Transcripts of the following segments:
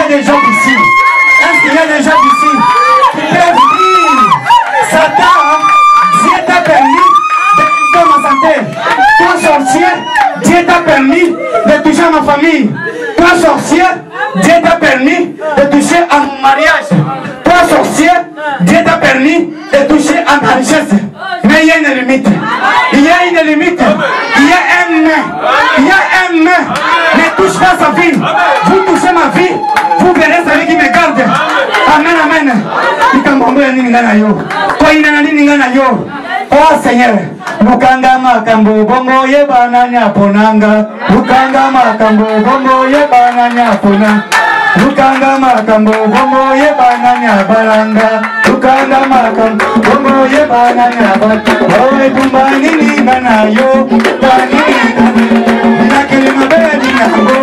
des gens ici? Est-ce qu'il y a des gens ici qui peuvent dire, Satan, Dieu t'a permis de toucher ma santé. Toi sorcier, Dieu t'a permis de toucher à ma famille. Toi sorcier, Dieu t'a permis de toucher à mon mariage. Toi sorcier, Dieu t'a permis de toucher à ma richesse. Mais il y a une limite. Il y a une limite. Il y a un main. Il y a un main. Ne touche pas sa vie. Vous touchez ma vie. Vous verrez celui qui me garde. Amen, amen. Oh Seigneur, Lukanga makambo bongo ye bananya ponanga. Lukanga makambo bongo ye bananya ponanga. Lukanga makambo bongo ye bananya balanga. Lukanga makambo bongo ye bananya balanga. Oh tumbani ni banayo, tumbani ni nakili mabedi nango,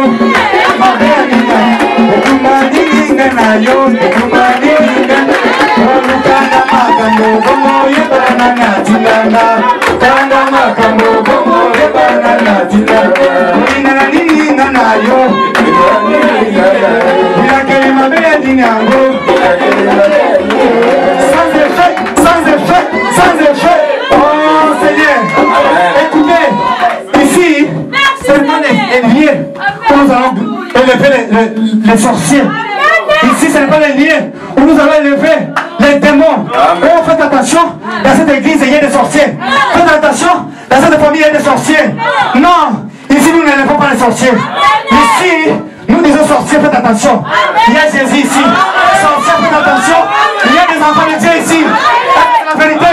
mabedi nango. Tumbani ni banayo, tumbani ni banayo. Oh lukanga makambo bongo ye bananya tilanga. Lukanga makambo bongo ye bananya tilanga. Ina nini nanayo. Sans effet, sans effet, sans effet. Oh Seigneur, écoutez, ici, c'est vraiment les liens où nous allons élever les sorciers. Ici, ce n'est pas les liens où nous allons élever les démons. Oh, faites attention, dans cette église, il y a des sorciers. Faites attention, dans cette famille, il y a des sorciers. Non, ici, nous n'élevons pas les sorciers. Ici, nous disons sorciers, faites attention. Il y a Jésus ici. Sorciers, faites attention. Il y a des enfants de Dieu ici. La vérité,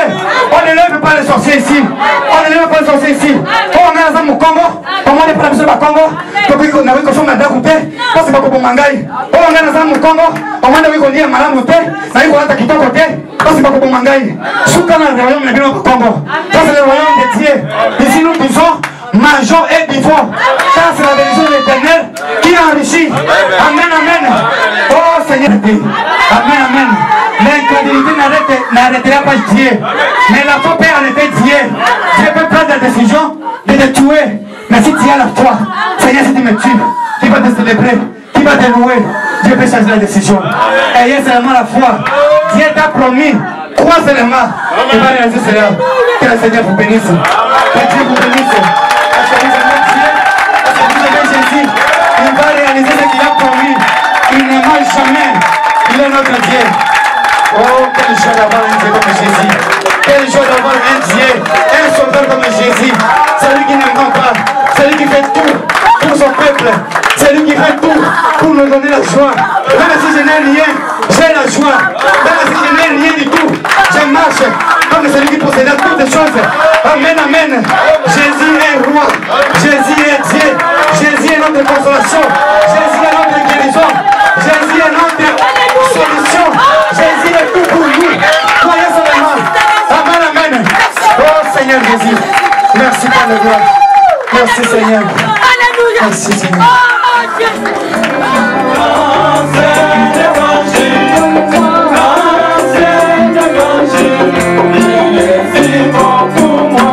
on n'élève pas les sorciers ici. On n'élève pas les sorciers ici. On est dans mon Congo. On n'est pas besoin de Congo. On a vu que je suis d'accord. Parce que c'est pas pour Mangaï. On est dans mon Congo. On a vu qu'on dit à Madame Mouté. On a vu qu'on a quitté côté. Parce que c'est pas pour Mangaï. Soukana, le royaume n'est pas au Congo. Ça, c'est le royaume de Dieu. Ici, nous disons. Mangeons et buvons, car c'est la vérité de l'Éternel qui enrichit. Amen, amen. Oh Seigneur, amen, amen. L'incrédulité n'arrêtera pas Dieu, mais la foi peut arrêter Dieu. Dieu peut prendre la décision de te tuer, mais si tu as la foi, Seigneur, si tu me tues, qui va te célébrer, qui va te louer, Dieu peut changer la décision. Ayez seulement la foi. Dieu t'a promis, crois seulement, il va réaliser cela. Que le Seigneur vous bénisse. Que Dieu vous bénisse. Jésus, il va réaliser ce qu'il a promis. Il ne mange jamais. Il est notre Dieu. Oh, quelle joie d'avoir un Dieu comme Jésus. Quelle joie d'avoir un Dieu, un sauveur comme Jésus. Celui qui ne ment pas. Celui qui fait tout pour son peuple. Celui qui fait tout pour nous donner la joie. Même si je n'ai rien, j'ai la joie. Même si je n'ai rien du tout, je marche comme celui qui possédait toutes les choses. Amen, amen. Jésus est roi. Jésus est Dieu. Jésus est notre consolation. Jésus est notre guérison. Jésus est notre solution. Jésus est tout pour nous. Croyez seulement. Amen, amen. Oh Seigneur Jésus. Merci pour le gloire. Merci Seigneur. Alléluia. Merci Seigneur. Oh Dieu. Pour moi.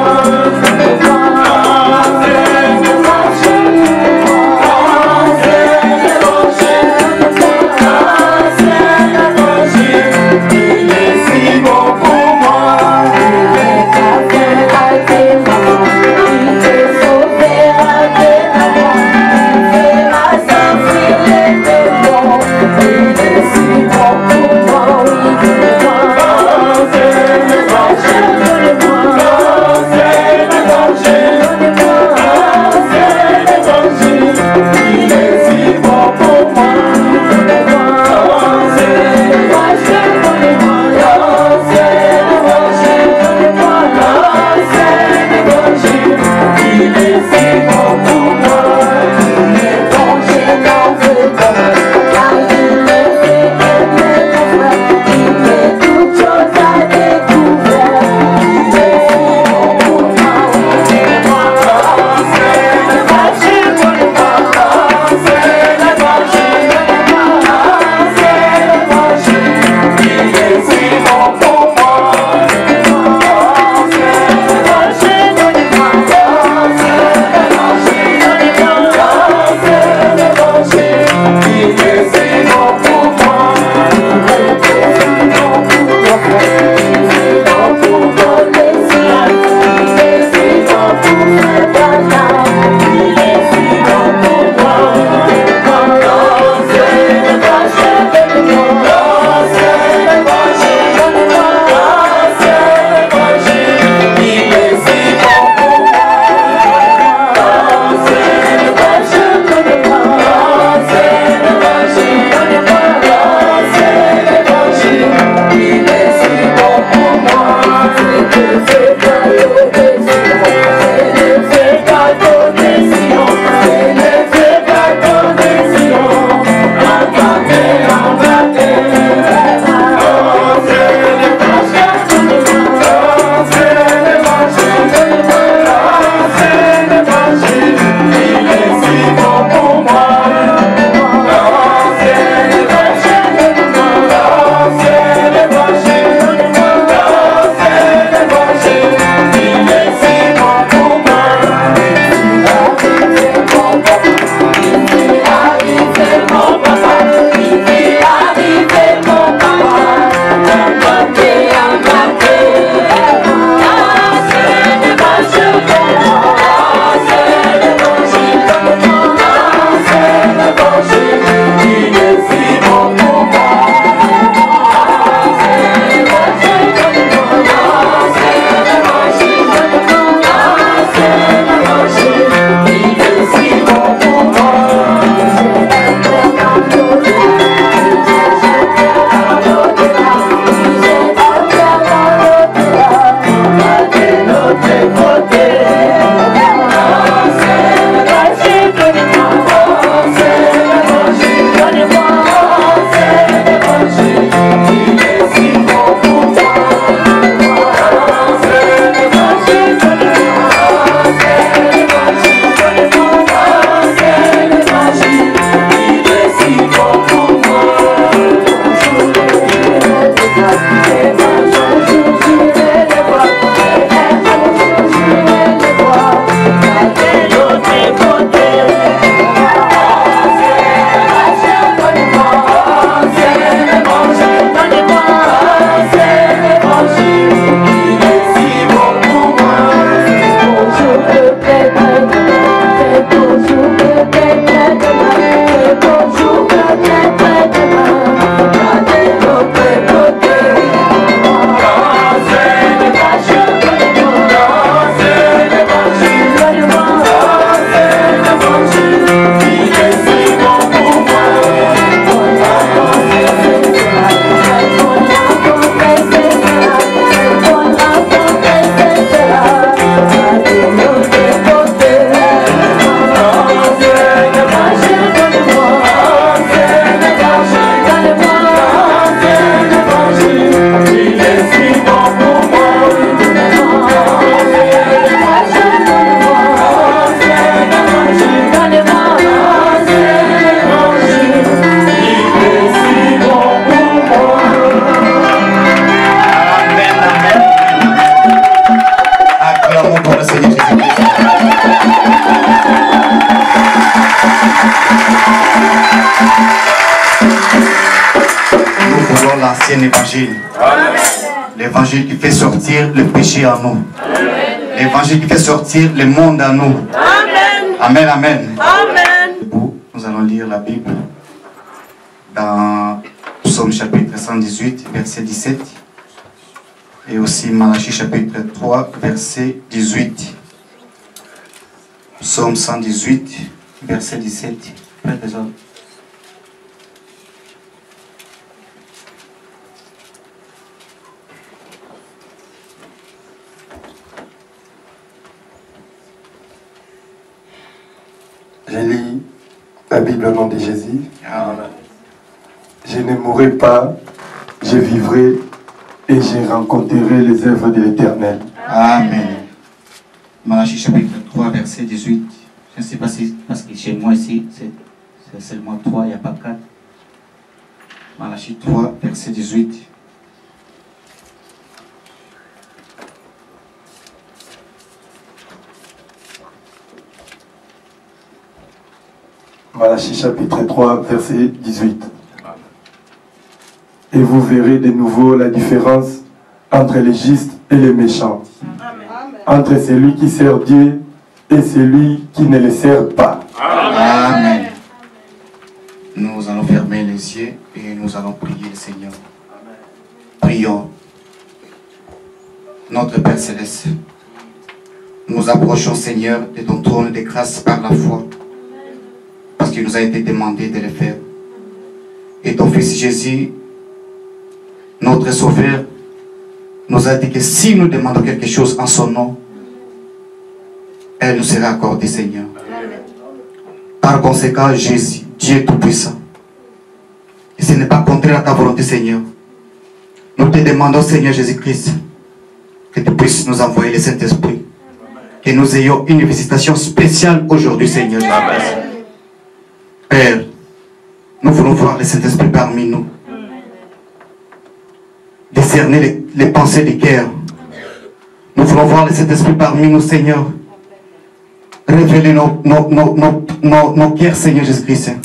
l'ancien évangile. L'évangile qui fait sortir le péché en nous. L'évangile qui fait sortir le monde en nous. Amen, amen. Nous allons lire la Bible dans Psaume chapitre 118, verset 17. Et aussi Malachie chapitre 3, verset 18. Psaume 118, verset 17. Prête les hommes. Je lis la Bible au nom de Jésus. Amen. Je ne mourrai pas, je vivrai et je rencontrerai les œuvres de l'Éternel. Amen. Malachie chapitre 3, verset 18. Je ne sais pas si, parce que chez moi ici, c'est seulement 3, il n'y a pas 4. Malachie 3, verset 18. Malachie chapitre 3, verset 18. Et vous verrez de nouveau la différence entre les justes et les méchants. Entre celui qui sert Dieu et celui qui ne le sert pas. Amen. Nous allons fermer les yeux et nous allons prier le Seigneur. Prions. Notre Père Céleste, nous approchons, Seigneur, de ton trône de grâce par la foi. Parce qu'il nous a été demandé de le faire. Et ton Fils Jésus, notre Sauveur, nous a dit que si nous demandons quelque chose en son nom, elle nous sera accordée, Seigneur. Par conséquent, Jésus, Dieu Tout-Puissant, et ce n'est pas contraire à ta volonté, Seigneur. Nous te demandons, Seigneur Jésus-Christ, que tu puisses nous envoyer le Saint-Esprit, que nous ayons une visitation spéciale aujourd'hui, Seigneur Jésus-Christ. Père, nous voulons voir le Saint-Esprit parmi nous. Discerner les pensées du cœur. Nous voulons voir le Saint-Esprit parmi nous, Seigneur. Révéler nos cœurs, Seigneur Jésus-Christ.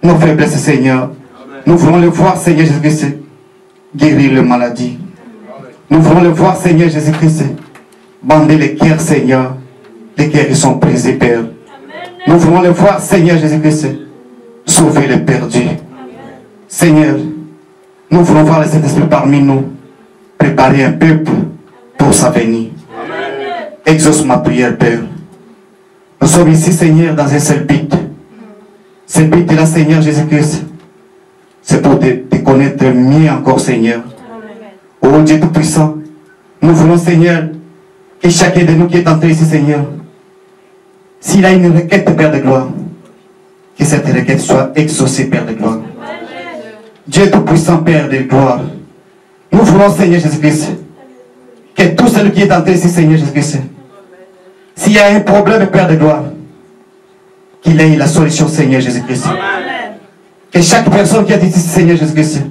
Nos faiblesses, Seigneur. Nous voulons le voir, Seigneur Jésus-Christ, guérir les maladies. Nous voulons le voir, Seigneur Jésus-Christ, bander les cœurs, Seigneur. Les cœurs qui sont brisés, Père. Nous voulons le voir, Seigneur Jésus-Christ, sauver les perdus. Seigneur, nous voulons voir le Saint-Esprit parmi nous, préparer un peuple pour sa venue. Exauce ma prière, Père. Nous sommes ici, Seigneur, dans un seul but. Ce but est là, Seigneur Jésus-Christ. C'est pour te connaître mieux encore, Seigneur. Oh Dieu Tout-Puissant, nous voulons, Seigneur, que chacun de nous qui est entré ici, Seigneur, s'il a une requête, Père de gloire, que cette requête soit exaucée, Père de gloire. Dieu Tout-Puissant, Père de gloire, nous voulons, Seigneur Jésus-Christ, que tout celui qui est entré ici, Seigneur Jésus-Christ, s'il y a un problème, Père de gloire, qu'il ait la solution, Seigneur Jésus-Christ. Que chaque personne qui est ici, Seigneur Jésus-Christ,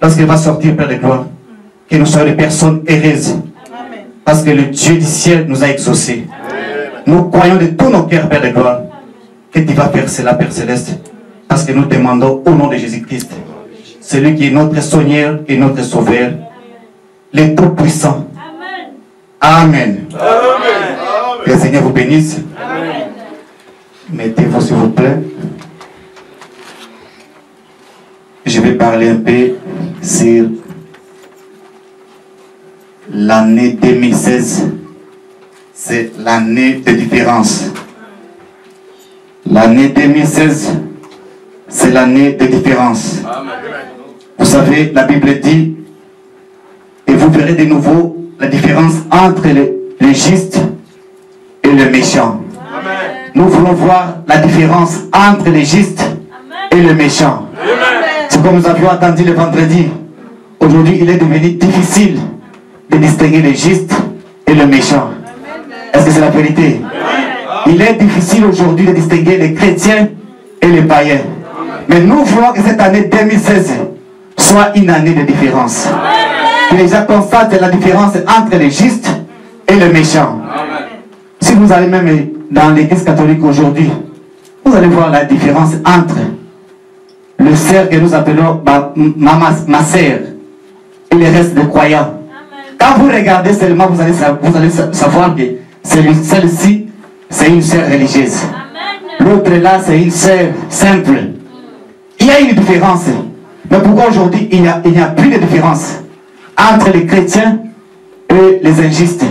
lorsqu'elle va sortir, Père de gloire, que nous soyons des personnes heureuses. Parce que le Dieu du ciel nous a exaucés. Nous croyons de tout nos cœurs, Père de gloire, que tu vas faire cela, Père Céleste. Parce que nous demandons au nom de Jésus-Christ, celui qui est notre Seigneur et notre Sauveur, le Tout-Puissant. Amen. Que le Seigneur vous bénisse. Mettez-vous, s'il vous plaît. Je vais parler un peu sur l'année 2016. C'est l'année de différence. L'année 2016, c'est l'année de différence. Vous savez, la Bible dit, et vous verrez de nouveau la différence entre les justes et les méchants. Nous voulons voir la différence entre les justes et les méchants. C'est comme nous avions entendu le vendredi. Aujourd'hui, il est devenu difficile de distinguer les justes et les méchants. Est-ce que c'est la vérité? Il est difficile aujourd'hui de distinguer les chrétiens et les païens. Mais nous voulons que cette année 2016 soit une année de différence. Que les gens constatent la différence entre les justes et les méchants. Si vous allez même dans l'église catholique aujourd'hui, vous allez voir la différence entre le sœur que nous appelons ma sœur et le reste des croyants. Quand vous regardez seulement, vous allez savoir que celle-ci, c'est une sœur religieuse. L'autre là, c'est une sœur simple. Il y a une différence. Mais pourquoi aujourd'hui, il n'y a plus de différence entre les chrétiens et les injustes?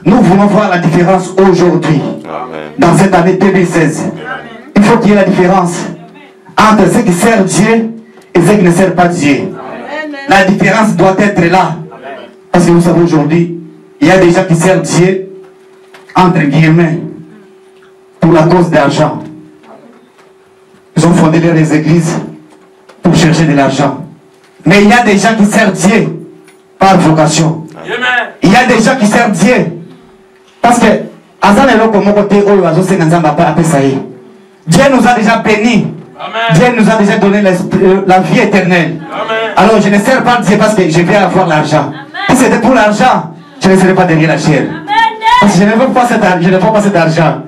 Nous voulons voir la différence aujourd'hui, dans cette année 2016. Il faut qu'il y ait la différence entre ceux qui servent Dieu et ceux qui ne servent pas Dieu. La différence doit être là. Parce que vous savez aujourd'hui, il y a des gens qui servent Dieu, entre guillemets, pour la cause d'argent. Ils ont fondé leurs églises pour chercher de l'argent. Mais il y a des gens qui servent Dieu par vocation. Il y a des gens qui servent Dieu. Parce que, Dieu nous a déjà bénis. Dieu nous a déjà donné la vie éternelle. Alors je ne sers pas Dieu parce que je vais avoir l'argent. Si c'était pour l'argent, je ne serais pas derrière la chair. Parce que je ne veux pas cet argent.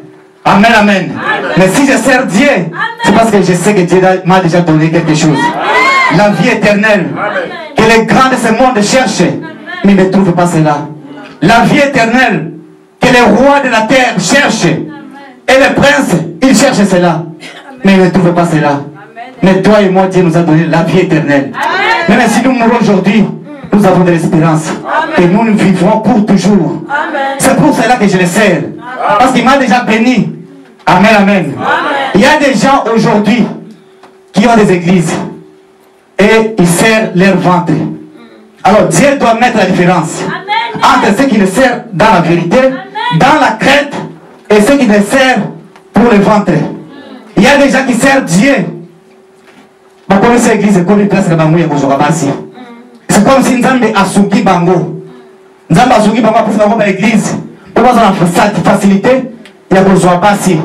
Amen, amen. Mais si je sers Dieu, c'est parce que je sais que Dieu m'a déjà donné quelque chose. La vie éternelle. Que les grands de ce monde cherchent, mais ne trouvent pas cela. La vie éternelle. Que les rois de la terre cherchent. Et les princes, ils cherchent cela. Mais ils ne trouvent pas cela. Mais toi et moi, Dieu nous a donné la vie éternelle. Même si nous mourons aujourd'hui, nous avons de l'espérance. Et nous vivrons pour toujours. C'est pour cela que je le sers. Parce qu'il m'a déjà béni. Amen, amen. Il y a des gens aujourd'hui qui ont des églises. Et ils servent leur ventre. Alors Dieu doit mettre la différence entre ceux qui le servent dans la vérité, dans la crainte, et ceux qui le servent pour le ventre. Il y a des gens qui servent Dieu. C'est comme si Nzambe asuki bango. Nzambe asuki bango pour faire l'église. Pour avoir la facilité, il y a besoin passer.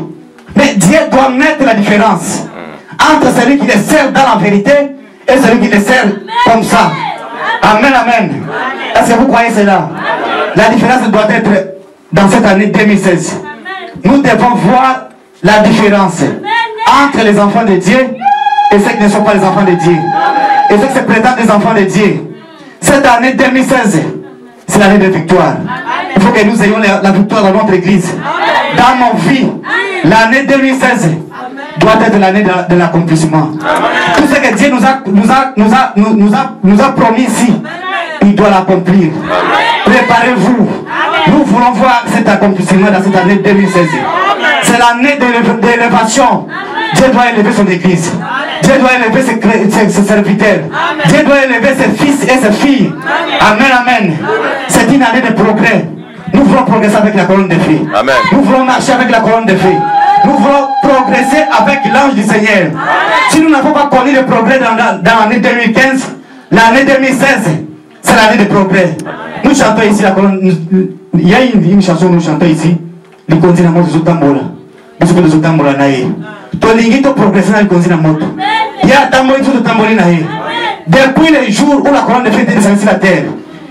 Mais Dieu doit mettre la différence entre celui qui le sert dans la vérité et celui qui le sert comme ça. Amen, amen. Est-ce que vous croyez cela? La différence doit être dans cette année 2016. Nous devons voir la différence entre les enfants de Dieu et ceux qui ne sont pas les enfants de Dieu. Et ceux qui se prétendent les enfants de Dieu. Cette année 2016, c'est l'année de victoire. Il faut que nous ayons la victoire dans notre église. Dans nos vies, l'année 2016 doit être l'année de l'accomplissement. Tout ce que Dieu nous a promis ici, il doit l'accomplir. Préparez-vous. Nous voulons voir cet accomplissement dans cette année 2016. C'est l'année de l'élévation. Dieu doit élever son église. Dieu doit élever ses serviteurs. Dieu doit élever ses fils et ses filles. Amen, amen. C'est une année de progrès. Nous voulons progresser avec la colonne de feu. Nous voulons marcher avec la colonne de feu. Nous voulons progresser avec l'ange du Seigneur. Si nous n'avons pas connu le progrès dans l'année 2015, l'année 2016, c'est l'année de progrès. Nous chantons ici la colonne. Il y a une chanson que nous chantons ici. Le continent de Zotambola. Nous sommes de Zotambola. Tolingi to progresser dans le continent moto. Il y a Tambola de Tambola. Depuis le jour où la colonne de feu est descendue sur la terre,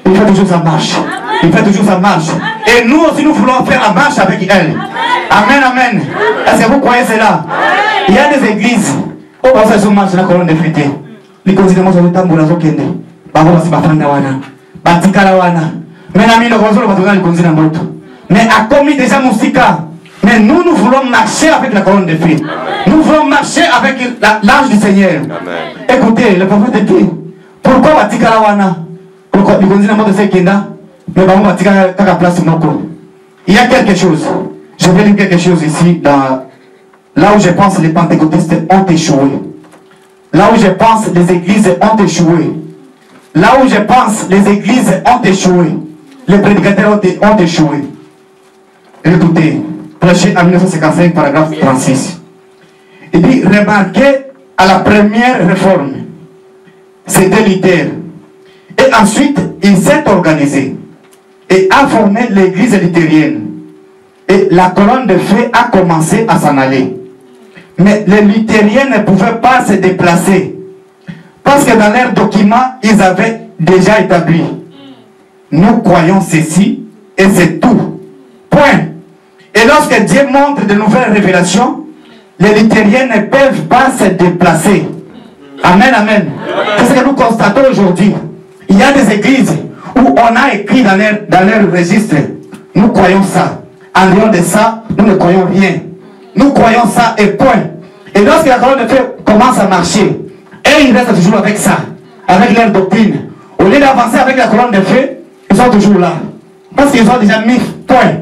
il fait toujours sa marche. Il fait toujours sa marche. Et nous aussi, nous voulons faire la marche avec elle. Amen, amen. Est-ce que vous croyez cela? Il y a des églises où on fait son marche dans la colonne de feu. Les continents de Tambola sont kende. Babo si bafanda wana. Batikala wana. Mais nami no konzolo batona le continent moto. Mais a commis déjà Moussika. Mais nous, nous voulons marcher avec la colonne de feu. Nous voulons marcher avec l'ange du Seigneur. Amen. Écoutez, le prophète dit, pourquoi Batikala wana? Pourquoi le continent moto c'est kenda? Mais Babo Batikala kaka place moko. Il y a quelque chose. Je vais lire quelque chose ici là où je pense que les pentecôtistes ont échoué. Là où je pense que les églises ont échoué. Là où je pense que les églises ont échoué. Les prédicateurs ont échoué. Écoutez, prêché en 1955, paragraphe 36. Il dit, remarquez à la première réforme, c'était Luther. Et ensuite, il s'est organisé et a formé l'église luthérienne. Et la colonne de feu a commencé à s'en aller. Mais les luthériens ne pouvaient pas se déplacer. Parce que dans leurs documents, ils avaient déjà établi. Nous croyons ceci et c'est tout. Point. Et lorsque Dieu montre de nouvelles révélations, les luthériens ne peuvent pas se déplacer. Amen, amen. C'est ce que nous constatons aujourd'hui. Il y a des églises où on a écrit dans leur registre, nous croyons ça. En dehors de ça, nous ne croyons rien. Nous croyons ça et point. Et lorsque la colonne de feu commence à marcher, et ils restent toujours avec ça, avec leur doctrine. Au lieu d'avancer avec la colonne de feu, ils sont toujours là. Parce qu'ils ont déjà mis point.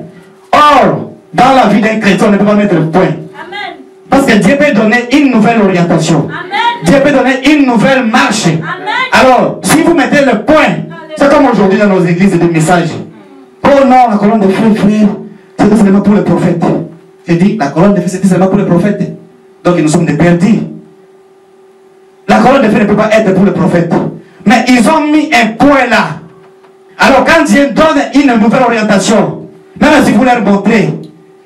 Or, dans la vie d'un chrétien, on ne peut pas mettre point. Amen. Parce que Dieu peut donner une nouvelle orientation. Amen. Dieu peut donner une nouvelle marche. Amen. Alors, si vous mettez le point, c'est comme aujourd'hui dans nos églises de messages. Oh non, la colonne de feu, frère, c'était seulement pour les prophètes. J'ai dit, la colonne de feu, c'était seulement pour les prophètes. Donc, nous sommes des perdus. La colonne de feu ne peut pas être pour les prophètes. Mais ils ont mis un point là. Alors, quand Dieu donne une nouvelle orientation, même si vous leur montrez,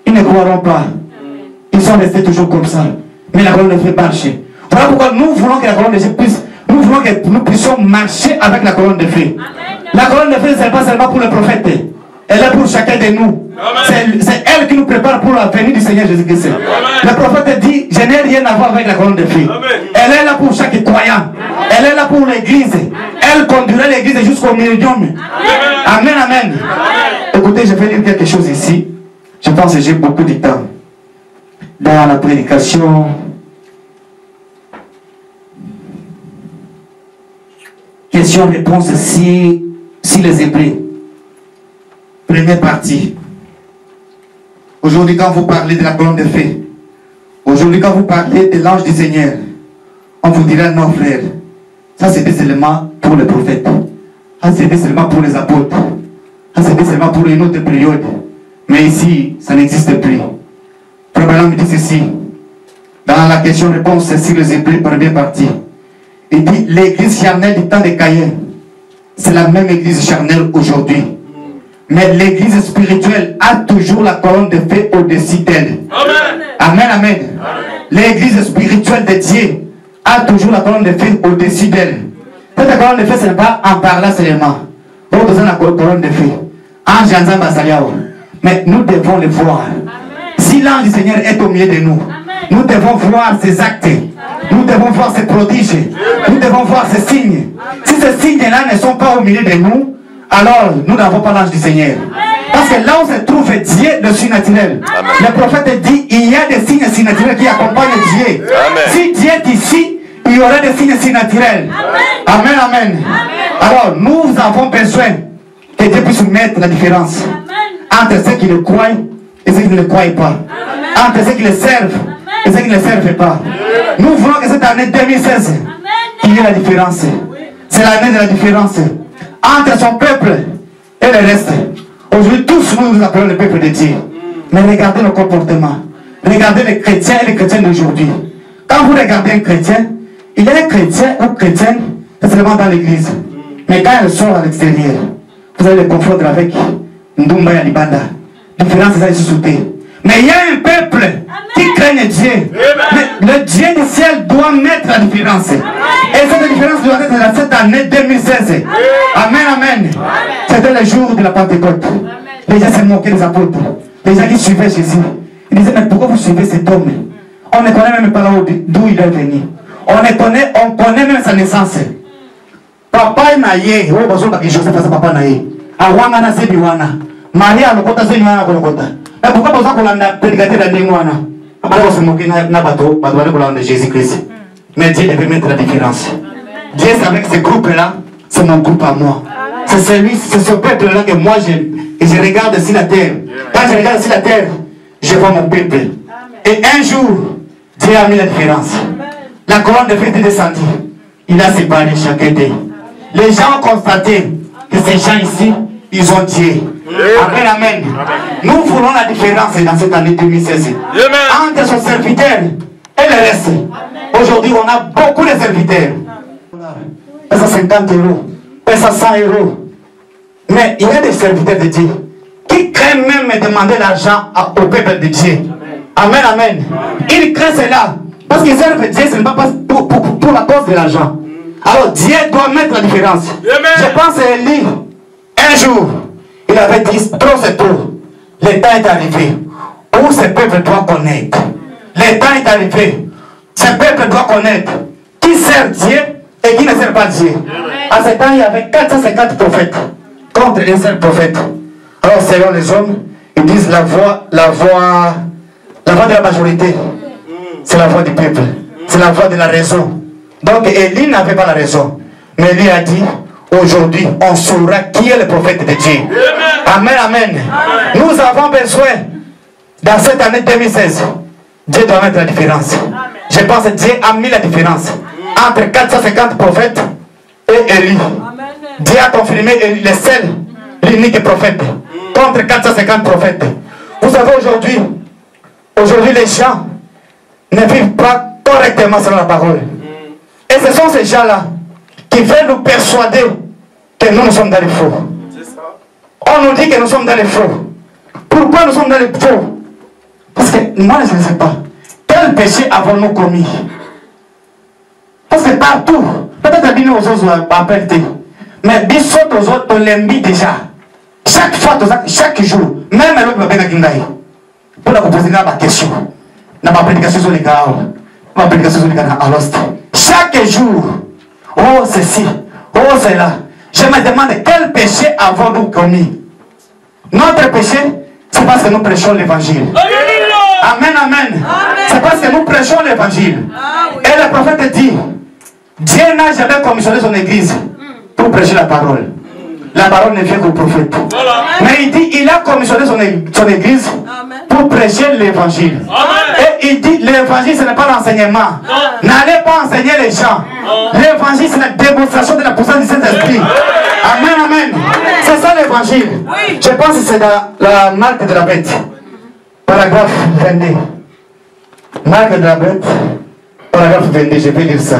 ils ne croiront pas. Ils sont restés toujours comme ça. Mais la colonne de feu marche. Voilà pourquoi nous voulons que la colonne de feu puisse, nous voulons que nous puissions marcher avec la colonne de feu. La colonne de feu, ce n'est pas seulement pour les prophètes. Elle est pour chacun de nous. C'est elle qui nous prépare pour la venue du Seigneur Jésus-Christ. Le prophète dit, je n'ai rien à voir avec la colonne de feu. Elle est là pour chaque croyant. Elle est là pour l'église. Elle conduira l'église jusqu'au millénium. Amen, amen. Écoutez, je vais lire quelque chose ici. Je pense que j'ai beaucoup de temps. Dans la prédication, question-réponse si les Hébreux. Première partie. Aujourd'hui, quand vous parlez de la colonne de feu, aujourd'hui, quand vous parlez de l'ange du Seigneur, on vous dira non, frère. Ça, c'était seulement pour les prophètes. Ça, c'était seulement pour les apôtres. Ça, c'était seulement pour une autre période. Mais ici, ça n'existe plus. Frère Branham me dit ceci. Dans la question-réponse, si les Hébreux, première partie. Il dit, l'église charnelle du temps de Caïn, c'est la même église charnelle aujourd'hui. Mais l'église spirituelle a toujours la colonne de feu au-dessus d'elle. Amen, amen. L'église spirituelle de Dieu a toujours la colonne de feu au-dessus d'elle. Cette colonne de feu, ce n'est pas en parlant seulement. Vous avez besoin de la colonne de feu. Ange Anzamba Saliao. Mais nous devons le voir. Si l'ange du Seigneur est au milieu de nous, nous devons voir ses actes. Nous devons voir ses prodiges. Nous devons voir ses signes. Si ces signes-là ne sont pas au milieu de nous, alors nous n'avons pas l'ange du Seigneur. Parce que là où se trouve Dieu, le surnaturel, le prophète dit, il y a des signes surnaturels qui accompagnent Dieu. Si Dieu est ici, il y aura des signes surnaturels. Amen, amen. Alors nous avons besoin que Dieu puisse mettre la différence entre ceux qui le croient et ceux qui ne le croient pas. Entre ceux qui le servent et ceux qui ne le servent pas. Nous voulons que cette année 2016, il y ait la différence. C'est l'année de la différence entre son peuple et le reste. Aujourd'hui, tous nous appelons le peuple de Dieu. Mais regardez nos comportements. Regardez les chrétiens et les chrétiens d'aujourd'hui. Quand vous regardez un chrétien, il y a un chrétien ou chrétienne, c'est seulement dans l'église. Mais quand elle sort à l'extérieur, vous allez le confondre avec Ndumba et Libanda. La différence est ici sous. Mais il y a un peuple qui craigne Dieu. Mais le Dieu du ciel doit mettre la différence. Et cette différence doit être dans cette année 2016. Amen, amen. C'était le jour de la Pentecôte. Les gens se moquaient des apôtres. Les gens qui suivaient Jésus. Ils disaient, mais pourquoi vous suivez cet homme? On ne connaît même pas d'où il est venu. On connaît même sa naissance. Papa naye, oh bazo baki Joseph sa papa naye. Awanga na sebiwana. Maria alokota zenywana kolokota. Et pourquoi bazo kolanda prédicateur de ndengwana? Abala se moquer na bato kolanda Jésus-Christ. Mais Dieu peut mettre la différence. Dieu savait que ce groupe-là, c'est mon groupe à moi. C'est ce peuple-là que moi j'aime. Et je regarde sur la terre. Quand je regarde sur la terre, je vois mon peuple. Et un jour, Dieu a mis la différence. La colonne de feu est descendue. Il a séparé chacun d'eux. Les gens ont constaté que ces gens ici, ils ont Dieu. Amen, amen. Nous voulons la différence dans cette année 2016. Entre son serviteur et le reste. Aujourd'hui, on a beaucoup de serviteurs. Pèse 50 euros, pèse 100 euros. Mais il y a des serviteurs de Dieu qui craignent même demander l'argent au peuple de Dieu. Amen, amen. Ils craignent cela. Parce qu'ils servent Dieu, ce n'est pas pour la cause de l'argent. Alors Dieu doit mettre la différence. Je pense à Élie. Un jour, il avait dit, trop c'est trop. Le temps est arrivé où ce peuple doit connaître. Le temps est arrivé. Ce peuple doit connaître qui sert Dieu et qui ne sert pas Dieu. À ce temps, il y avait 450 prophètes contre un seul prophète. Alors, selon les hommes, ils disent la voix de la majorité. C'est la voix du peuple. C'est la voix de la raison. Donc, Élie n'avait pas la raison. Mais lui a dit, aujourd'hui, on saura qui est le prophète de Dieu. Amen, amen. Nous avons besoin, dans cette année 2016, Dieu doit mettre la différence. Je pense que Dieu a mis la différence entre 450 prophètes et Élie. Dieu a confirmé Élie, le seul, l'unique prophète, contre 450 prophètes. Vous savez, aujourd'hui les gens ne vivent pas correctement selon la parole. Et ce sont ces gens-là qui veulent nous persuader que nous sommes dans les faux. On nous dit que nous sommes dans les faux. Pourquoi nous sommes dans les faux? Parce que moi je ne sais pas. Quel péché avons-nous commis? Parce que partout, peut-être que nous avons appelé, mais bisous aux autres, on l'aime déjà. Chaque fois, chaque jour, même l'autre va venir à Kingaï. Pour la poser la question. N'a pas prédication sur les gars. Ma prédication sur les gars à l'ost. Chaque jour, oh ceci, oh cela. Je me demande quel péché avons-nous commis? Notre péché, c'est parce que nous prêchons l'évangile. Amen, amen. C'est parce que nous prêchons l'évangile. Et le prophète dit, Dieu n'a jamais commissionné son église pour prêcher la parole. La parole ne vient qu'au prophète. Mais il dit, il a commissionné son église pour prêcher l'évangile. Et il dit, l'évangile ce n'est pas l'enseignement. N'allez pas enseigner les gens. L'évangile c'est la démonstration de la puissance du Saint-Esprit. Amen, amen. C'est ça l'évangile. Je pense que c'est dans la marque de la bête. Paragraphe 22. Marque de la bête. Paragraphe 22, je vais lire ça.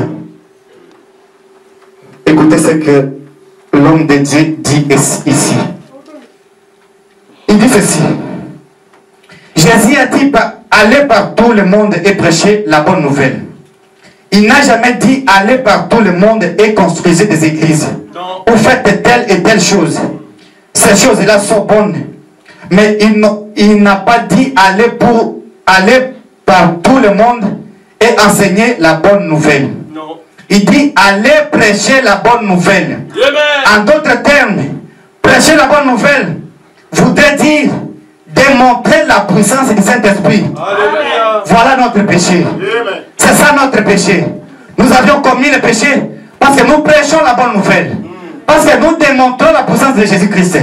Écoutez ce que l'homme de Dieu dit ici. Il dit ceci. Jésus a dit, allez par tout le monde et prêchez la bonne nouvelle. Il n'a jamais dit, allez par tout le monde et construisez des églises. Ou faites telle et telle chose. Ces choses-là sont bonnes. Mais il n'a pas dit, allez par tout le monde et enseigner la bonne nouvelle. Il dit, allez prêcher la bonne nouvelle. En d'autres termes, prêcher la bonne nouvelle voudrait dire démontrer la puissance du Saint-Esprit. Voilà notre péché. C'est ça notre péché. Nous avions commis le péché parce que nous prêchons la bonne nouvelle. Parce que nous démontrons la puissance de Jésus-Christ.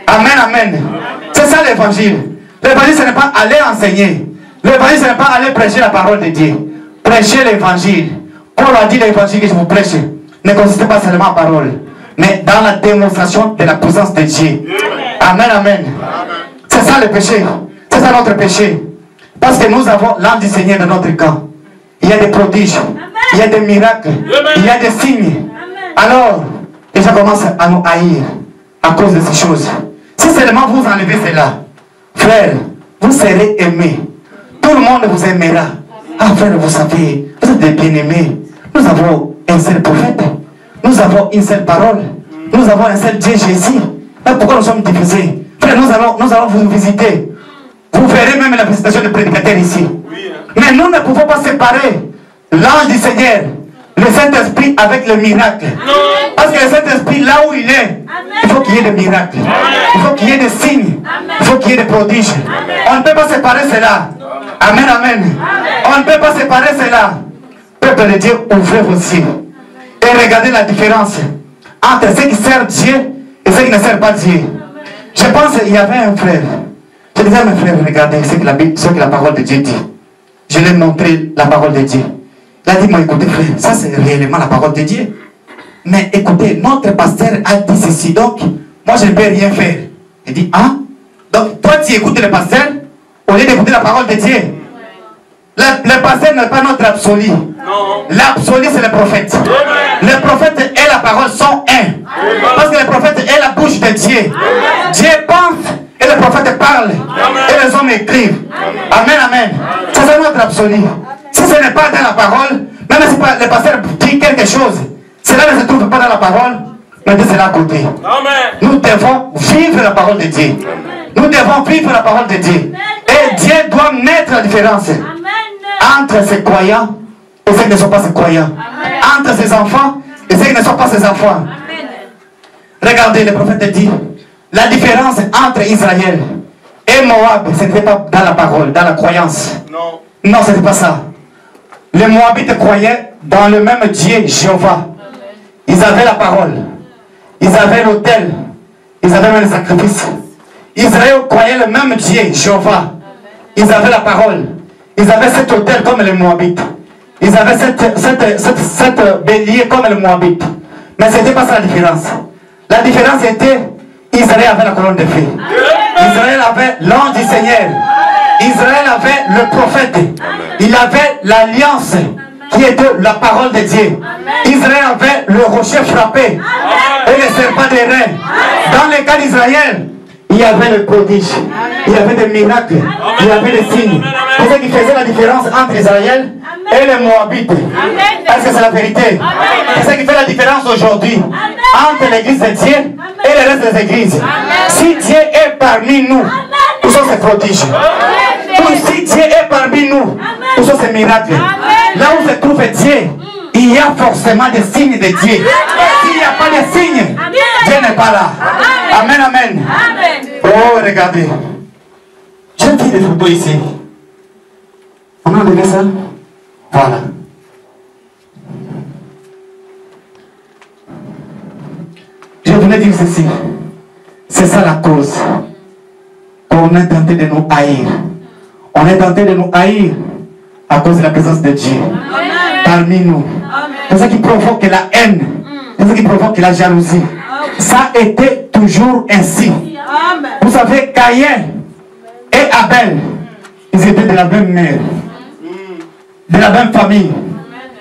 Amen, amen. C'est ça l'évangile. L'évangile, ce n'est pas aller enseigner. L'évangile, ce n'est pas aller prêcher la parole de Dieu. Prêcher l'évangile. Paul a dit l'évangile que je vous prêche ne consiste pas seulement en parole, mais dans la démonstration de la puissance de Dieu. Amen, amen. C'est ça le péché. C'est ça notre péché. Parce que nous avons l'âme du Seigneur dans notre camp. Il y a des prodiges, il y a des miracles, il y a des signes. Alors, les gens commencent à nous haïr à cause de ces choses. Si seulement vous enlevez cela, frère, vous serez aimés. Tout le monde vous aimera. Ah frère, vous savez, vous êtes des bien-aimés. Nous avons un seul prophète. Nous avons une seule parole. Nous avons un seul Dieu Jésus. Mais pourquoi nous sommes divisés? Frère, nous allons vous visiter. Vous verrez même la visitation des prédicateurs ici. Mais nous ne pouvons pas séparer l'ange du Seigneur, le Saint-Esprit avec le miracle. Parce que le Saint-Esprit, là où il est, il faut qu'il y ait des miracles. Il faut qu'il y ait des signes. Il faut qu'il y ait des prodiges. On ne peut pas séparer cela. Amen, amen. On ne peut pas séparer cela. Peuple de Dieu, ouvrez vos yeux et regardez la différence entre ceux qui servent Dieu et ceux qui ne servent pas Dieu. Je pense qu'il y avait un frère. Je disais à mes frères, regardez ce que la parole de Dieu dit. Je lui ai montré la parole de Dieu. Il a dit, moi écoutez frère, ça c'est réellement la parole de Dieu. Mais écoutez, notre pasteur a dit ceci, donc moi je ne peux rien faire. Il dit, ah, donc toi tu écoutes le pasteur au lieu d'écouter la parole de Dieu. Le pasteur n'est pas notre absolu. L'absolu c'est le prophète. Le prophète et la parole sont un. Parce que le prophète est la bouche de Dieu. Dieu pense et le prophète parle. Et les hommes écrivent. Amen, amen. C'est ça notre absolu. Si ce n'est pas dans la parole, même si le pasteur dit quelque chose, cela ne se trouve pas dans la parole, mais Dieu c'est là à côté. Nous devons vivre la parole de Dieu. Nous devons vivre la parole de Dieu. Et Dieu doit mettre la différence entre ses croyants et ceux qui ne sont pas ses croyants. Entre ses enfants et ceux qui ne sont pas ses enfants. Regardez, le prophète dit, la différence entre Israël et Moab, ce n'était pas dans la parole, dans la croyance. Non. Non, ce n'était pas ça. Les Moabites croyaient dans le même Dieu, Jéhovah. Ils avaient la parole. Ils avaient l'autel. Ils avaient même le sacrifice. Israël croyait le même Dieu, Jéhovah. Ils avaient la parole. Ils avaient cet autel comme les Moabites. Ils avaient cette bélier comme les Moabites. Mais ce n'était pas ça la différence. La différence était, Israël avait la colonne de feu. Israël avait l'ange du Seigneur. Israël avait le prophète. Il avait l'alliance qui était la parole de Dieu. Israël avait le rocher frappé et le serpent des reins. Dans le cas d'Israël, il y avait le prodige, il y avait des miracles, il y avait des signes. C'est ce qui faisait la différence entre Israël et les Moabites. Parce que c'est la vérité. C'est ce qui fait la différence aujourd'hui entre l'église de Dieu et le reste des églises. Si Dieu est parmi nous, tout ça c'est prodige. Si Dieu est parmi nous, tout ça c'est miracle. Là où se trouve Dieu, il y a forcément des signes de Dieu. S'il n'y a pas de signes, Dieu n'est pas là. Amen, amen. Oh, regardez. J'ai pris des photos ici. On a enlevé ça? Voilà. Je voulais dire ceci. C'est ça la cause. On est tenté de nous haïr. On est tenté de nous haïr à cause de la présence de Dieu parmi nous. C'est ça qui provoque la haine. C'est ça qui provoque la jalousie. Ça a été toujours ainsi. Vous savez, Caïn et Abel, ils étaient de la même mère, de la même famille.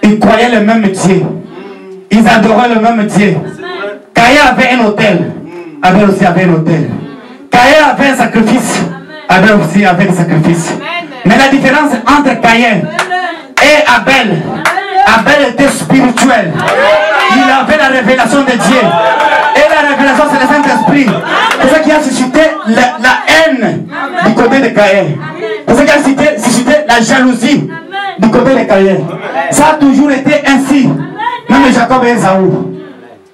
Ils croyaient le même Dieu. Ils adoraient le même Dieu. Caïn avait un autel. Abel aussi avait un autel. Caïn avait un sacrifice. Abel aussi avait un sacrifice. Mais la différence entre Caïn et Abel, Abel était spirituel. Il avait la révélation de Dieu. Et la révélation, c'est le Saint-Esprit. C'est ça qui a suscité la haine du côté de Caïn. C'est ça qui a suscité la jalousie du côté de Caïn. Ça a toujours été ainsi. Même Jacob et Esaü,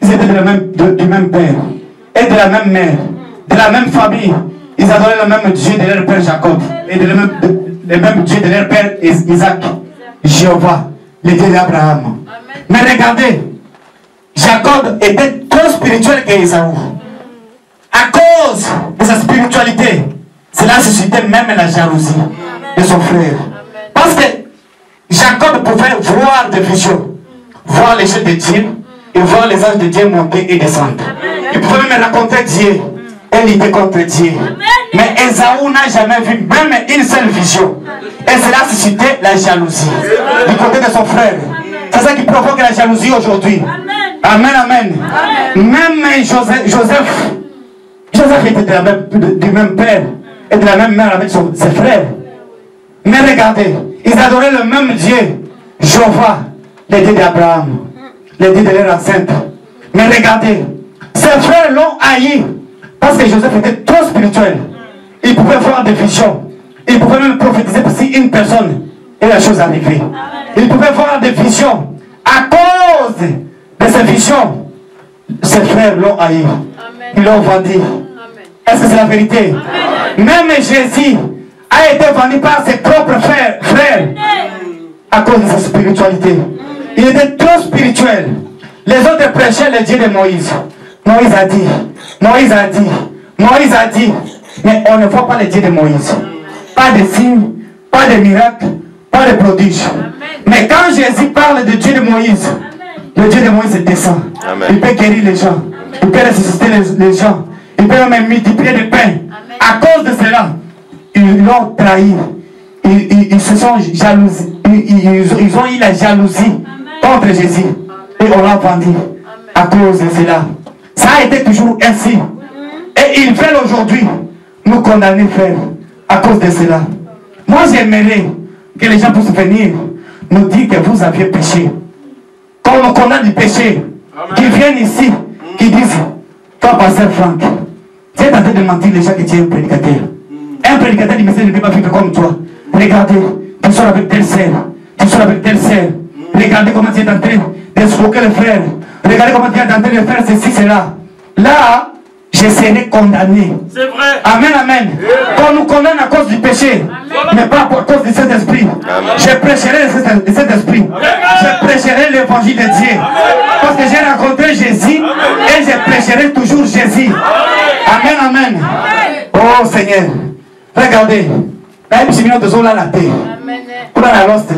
ils étaient du même père et de la même mère, de la même famille. Ils adoraient le même Dieu de leur père Jacob et le même Dieu de leur père Isaac, Jéhovah, le Dieu d'Abraham. Mais regardez, Jacob était trop spirituel qu'Esaü. À cause de sa spiritualité, cela suscitait même la jalousie de son frère. Parce que Jacob pouvait voir des visions, voir les choses de Dieu et voir les anges de Dieu monter et descendre. Il pouvait même rencontrer Dieu et lutter contre Dieu. Mais Esaü n'a jamais vu même une seule vision. Et cela suscitait la jalousie du côté de son frère. C'est ça qui provoque la jalousie aujourd'hui. Amen, amen. Même Joseph était du même père et de la même mère avec ses frères. Mais regardez, ils adoraient le même Dieu, Jéhovah, le Dieu d'Abraham, le Dieu de leur enceinte. Mais regardez, ses frères l'ont haï parce que Joseph était trop spirituel. Il pouvait voir des visions. Il pouvait même prophétiser si une personne et la chose arrivée. Il pouvait voir des visions. À cause de ces visions, ses frères l'ont haï. Ils l'ont vendu. Est-ce que c'est la vérité? Même Jésus a été vendu par ses propres frères à cause de sa spiritualité. Il était trop spirituel. Les autres prêchaient le Dieu de Moïse. Moïse a dit, Moïse a dit, Moïse a dit. Mais on ne voit pas le Dieu de Moïse. Pas de signes, pas de miracles, pas de prodiges. Mais quand Jésus parle du Dieu de Moïse, le Dieu de Moïse descend. Amen. Il peut guérir les gens. Il peut ressusciter les gens. Il peut même multiplier le pain. À cause de cela, ils l'ont trahi. Ils se sont jalousés. Ils ont eu la jalousie contre Jésus. Et on l'a vendu à cause de cela. Ça a été toujours ainsi. Et ils veulent aujourd'hui nous condamner, frère, à cause de cela. Moi, j'aimerais que les gens puissent venir nous dire que vous aviez péché. Quand on condamne du péché, qu'ils viennent ici, qui disent, toi, pasteur Franck, tu es en train de mentir les gens que tu es un prédicateur. Un prédicateur du message ne peut pas vivre comme toi. Regardez, tu sors avec telle sœur, tu sors avec telle sœur. Regardez comment tu es en train d'escroquer le frère. Regardez comment tu es en train de faire ceci, cela. là, je serai condamné. C'est vrai. Amen, amen. Qu'on nous condamne à cause du péché, mais pas à cause de cet esprit. Je prêcherai de cet esprit. Je prêcherai l'évangile de Dieu. Parce que j'ai rencontré Jésus et je prêcherai toujours Jésus. Amen, amen. Oh Seigneur, regardez. Là, je suis venu de la terre. Pour la loste,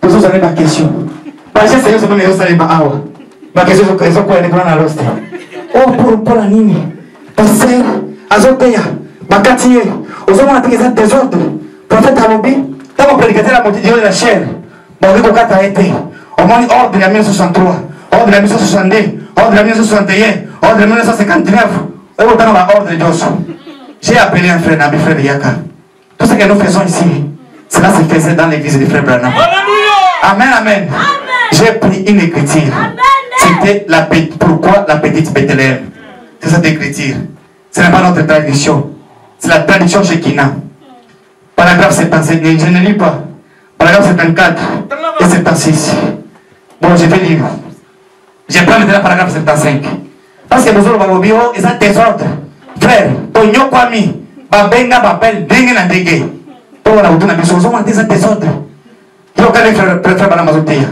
vous avez ma question. Parce que c'est ma question est quoi la loste. Oh, pour la ligne. Parce que Azoteya, Bakatiye, aux hommes ont été désordre. Prophète Alobi, quand on prédicatait la multitude de la chair, bon, on a été. Au moins, ordre de la 1963, ordre de la 1962, ordre de la 1961, ordre de 1959. Et autant on va ordre de Dieu. J'ai appelé un frère, Nabi frère Yaka. Tout ce que nous faisons ici, cela se faisait dans l'église du frère Branham. Amen, amen. J'ai pris une écriture. C'était pourquoi la petite Bethléem. C'est cette écriture. Ce n'est pas notre tradition. C'est la tradition Shekinah. Paragraphe 75. Je ne lis pas. Paragraphe 74 et 76. Bon, je vais lire. Je prends maintenant le paragraphe 75. Parce que nous avons dit, oh, c'est un désordre. Frère, Tonyo Kwami, Babenga Babel, Dengue na Dengue. Pour la route, nous avons dit un désordre. Il y a un frère Banamazotea.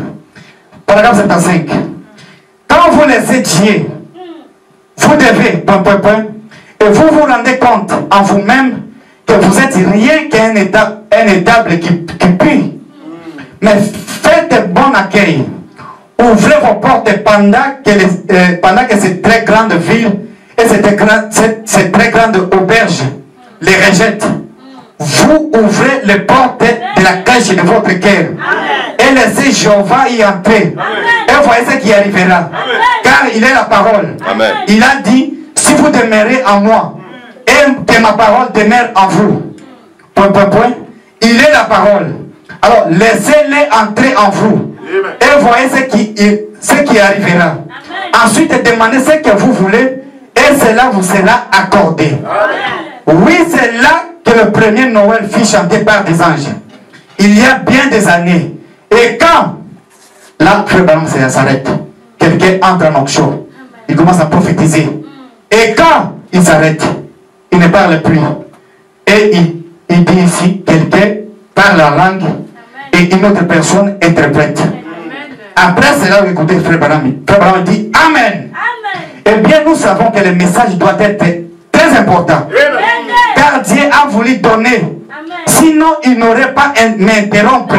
Paragraphe 75. Quand vous laissez Dieu, vous devez, et vous vous rendez compte en vous-même que vous êtes rien qu'un étable qui pue. Mais faites bon accueil. Ouvrez vos portes pendant que ces très grandes villes et ces très grandes auberges les rejettent. Vous ouvrez les portes de la cage de votre cœur et laissez Jéhovah y entrer. Et voyez ce qui arrivera. Amen. Car il est la parole. Amen. Il a dit, si vous demeurez en moi et que ma parole demeure en vous. Il est la parole. Alors laissez-les entrer en vous. Amen. Et voyez ce qui arrivera. Amen. Ensuite demandez ce que vous voulez et cela vous sera accordé. Amen. Oui, c'est là que le premier Noël fut chanté par des anges. Il y a bien des années. Et quand là, frère Branham s'arrête, quelqu'un entre en auction, il commence à prophétiser. Et quand il s'arrête, il ne parle plus. Et il dit ici, quelqu'un parle la langue et une autre personne interprète. Après cela, vous écoutez frère Branham. Frère Branham dit Amen. Eh bien, nous savons que le message doit être très important. Car Dieu a voulu donner. Sinon, il n'aurait pas m'interrompre.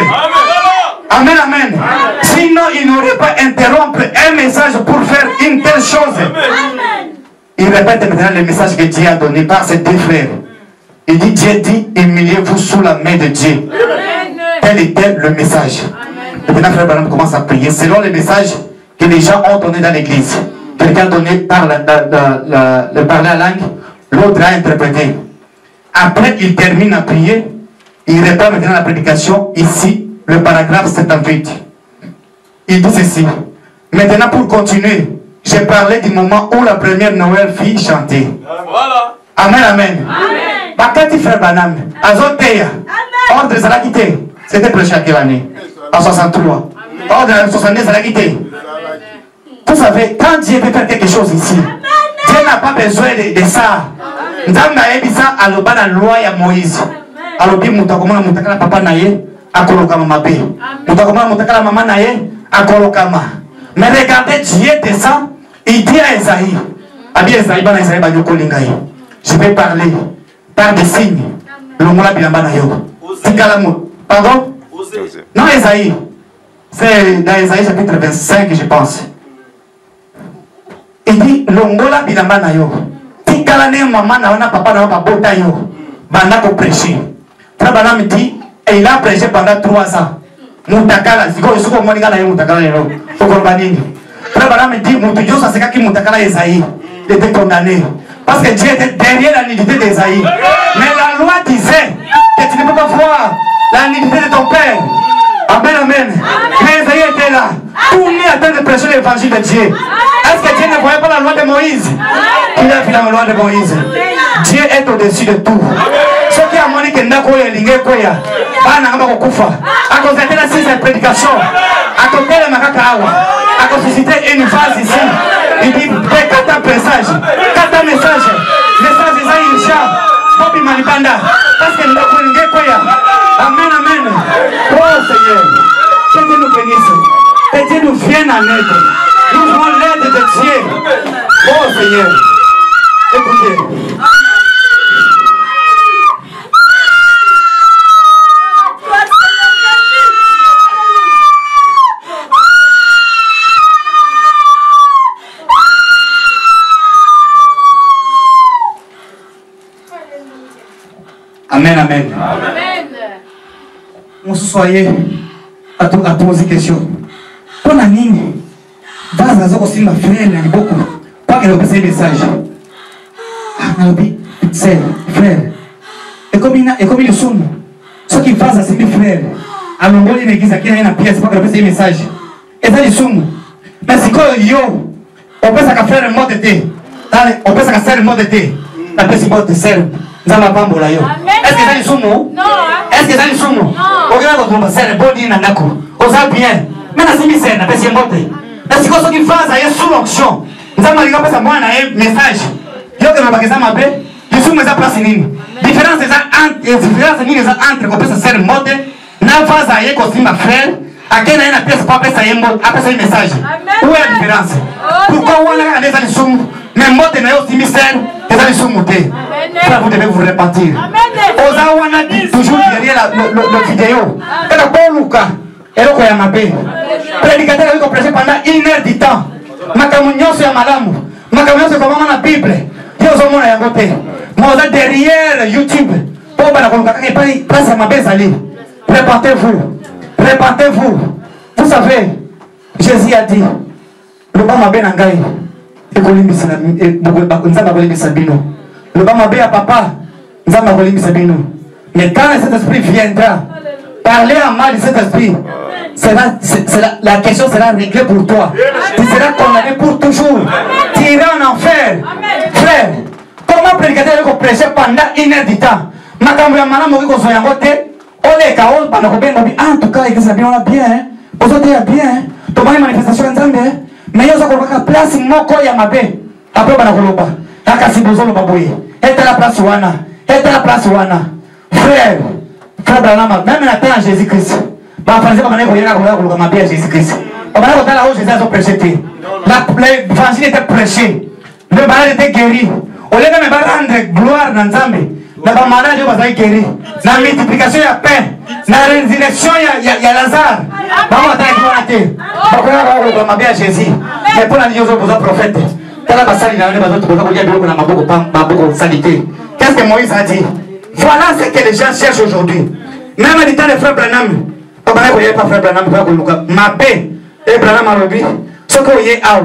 Amen, amen. Sinon, il n'aurait pas interrompre un message pour faire une telle chose. Il répète maintenant le message que Dieu a donné par ses deux frères. Il dit, Dieu dit, humiliez-vous sous la main de Dieu. Tel était le message. Et maintenant, frère Branham commence à prier selon le message que les gens ont donné dans l'église. Quelqu'un a donné par le parler à langue, l'autre a interprété. Après, il termine à prier. Il répète maintenant la prédication ici. Le paragraphe 78. Il dit ceci. Maintenant, pour continuer, j'ai parlé du moment où la première Noël fut chantée. Voilà. Amen, amen. Bakati frère Branham, Azoteya, ordre de la quitté. C'était prêché à quelle année? En 63. Ordre de 70, ça l'a quitté. Vous savez, quand Dieu veut faire quelque chose ici, Dieu n'a pas besoin de ça. Nzambe a ça à l'oba la loi de Moïse. Alors, il y a papa naye. Akolokama mabe. Mutakoma mutakala mama naye akolokama. Mais regardez, Dieu descend, il dit à Esaïe. Abi Esaïe bana Esaïe ba yokolingai. Je vais parler par des signes. Longola bilamba na yo. Tikala mu. Pardon? Non Esaïe. C'est dans Esaïe chapitre 25 je pense. Il dit longola bilamba na yo. Tikala ne mama na wana papa na wana bota yo. Banda ko prêcher. Frère Branham dit et il a prêché pendant 3 ans. Moutakala, c'est quoi, c'est quoi, il Moutakala, Frère Branham dit, Moutoudio, ça c'est qui Moutakala Esaïe. Il était condamné. Parce que Dieu était derrière la nudité d'Esaïe. Mais la loi disait que tu ne peux pas voir la nudité de ton père. Amen, amen. Mais Esaïe était là. Tout le monde a train de prêcher l'évangile de Dieu. Est-ce que Dieu ne voyait pas la loi de Moïse? Il a vu la loi de Moïse. Dieu est au-dessus de tout. Ce qui a montré que Ndako est lingé koya. Bana ngaba kufa. À cause de la 6e prédication. À côté de Makaka Awa. À cause de une phase ici. Il dit, Bekata pressage. na libanda. Parce que nous avons quoi. Amen, amen. Oh Seigneur, que Dieu nous bénisse. Que Dieu nous vienne en aide. Nous voulons l'aide de Dieu. Oh Seigneur, écoutez. Amen, amen. Amen. On se soyez à poser question. Pour la ligne, vas-y aussi ma frère, il y a beaucoup. Pas qu'elle ait passé le message. C'est frère. Et comme il sonne, ceux qui passent à ses frères, à l'ongole de l'église, qui a une pièce, pas qu'elle ait passé le message. Et ça, ils sont. Mais c'est quoi, yo, on peut s'en faire le mot de thé. On peut s'en faire le mot de thé. La personne mot de sel. Est-ce que ça les soumou? Non. Est-ce que ça les soumou? Non. Regarde comme ça, le bon dit nanako. On sait bien. Mais la simisène, la personne mot de thé. Mais c'est quoi ce qu'il fait, ça y est sous l'onction. Nous avons dit que ça moi un message. Yo que ma bagage m'a fait. Les soumou ça place nini. Différence c'est ça entre qu'on peut se faire mot de. Na phase ça y est comme ma frère. À quel âge la pièce pas passer ça y est mot, après ça message. Où est la différence? Pourquoi on a des les soumou? Mais mot de nayo simisène, et ça les soumou thé. Ça vous devez vous repentir. Ozawana dit toujours derrière la vidéo. Et le bon Lucas, et le Koyamabé. Prédicateur a prêché pendant 1 heure du temps. Makamunyo sur Malamu. Makamunyo sur comment la Bible. Yo sommes à côté. Moi derrière YouTube. Pour la place à ma baisse ali. Répentez-vous. Répentez-vous. Vous savez, Jésus a dit le bas ma ben angai. Et Kolimbisa et Nzamba Kolimbisa bino. Le bas ma ben à papa. Nzamba Kolimbisa bino. Mais quand cet esprit viendra, parler en mal de cet esprit, la question sera réglée pour toi. Tu seras condamné pour toujours. Tu iras en enfer. Frère, comment prédicateur va prêcher pendant 1 heure du temps? En tout cas, l'église a bien, vous avez bien, tu as une manifestation en Zambie, mais il y a une place moko ya mabe. Après, on a koloba. Akasi bozolo baboye. Et la place wana. Et la place wana. Frère, frère Branham, même la terre en Jésus-Christ. Bah, français, on a koloba mabe à Jésus-Christ. On a koloba là où Jésus a prêché. L'évangile était prêché. Le malade était guéri. On les même rendre gloire dans Zambie. La malade va être guéri. La multiplication il y a pain. La résurrection il y a Lazare. Maman attend qu'il va rater. Pourquoi on a bien Jésus? Mais pour la liaison vous a prophète. Qu'est-ce que Moïse a dit? Voilà ce que les gens cherchent aujourd'hui. Même à l'état de frère Branham. On ne connaît pas frère Branham. Ma paix. Et Branham a dit ce que vous voyez là.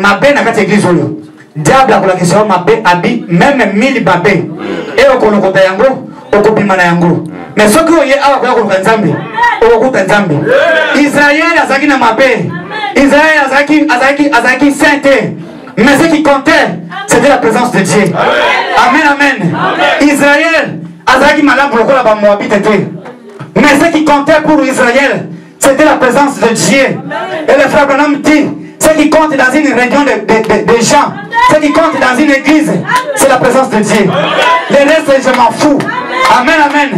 Ma paix n'a pas église. Diable a la question ma paix habite même 1000 babés. Et on connaît pas yango. On copie mana yango. Mais ce que vous voyez là, on a Israël a zaki na ma paix. Israël Azaki sainté. Mais ce qui comptait, c'était la présence de Dieu. Amen, amen. Israël Azaki malade pour la Moabite. Mais ce qui comptait pour Israël, c'était la présence de Dieu. Et le frère Branham dit, ce qui compte dans une région de gens, ce qui compte dans une église, c'est la présence de Dieu. Le reste, je m'en fous. Amen, amen.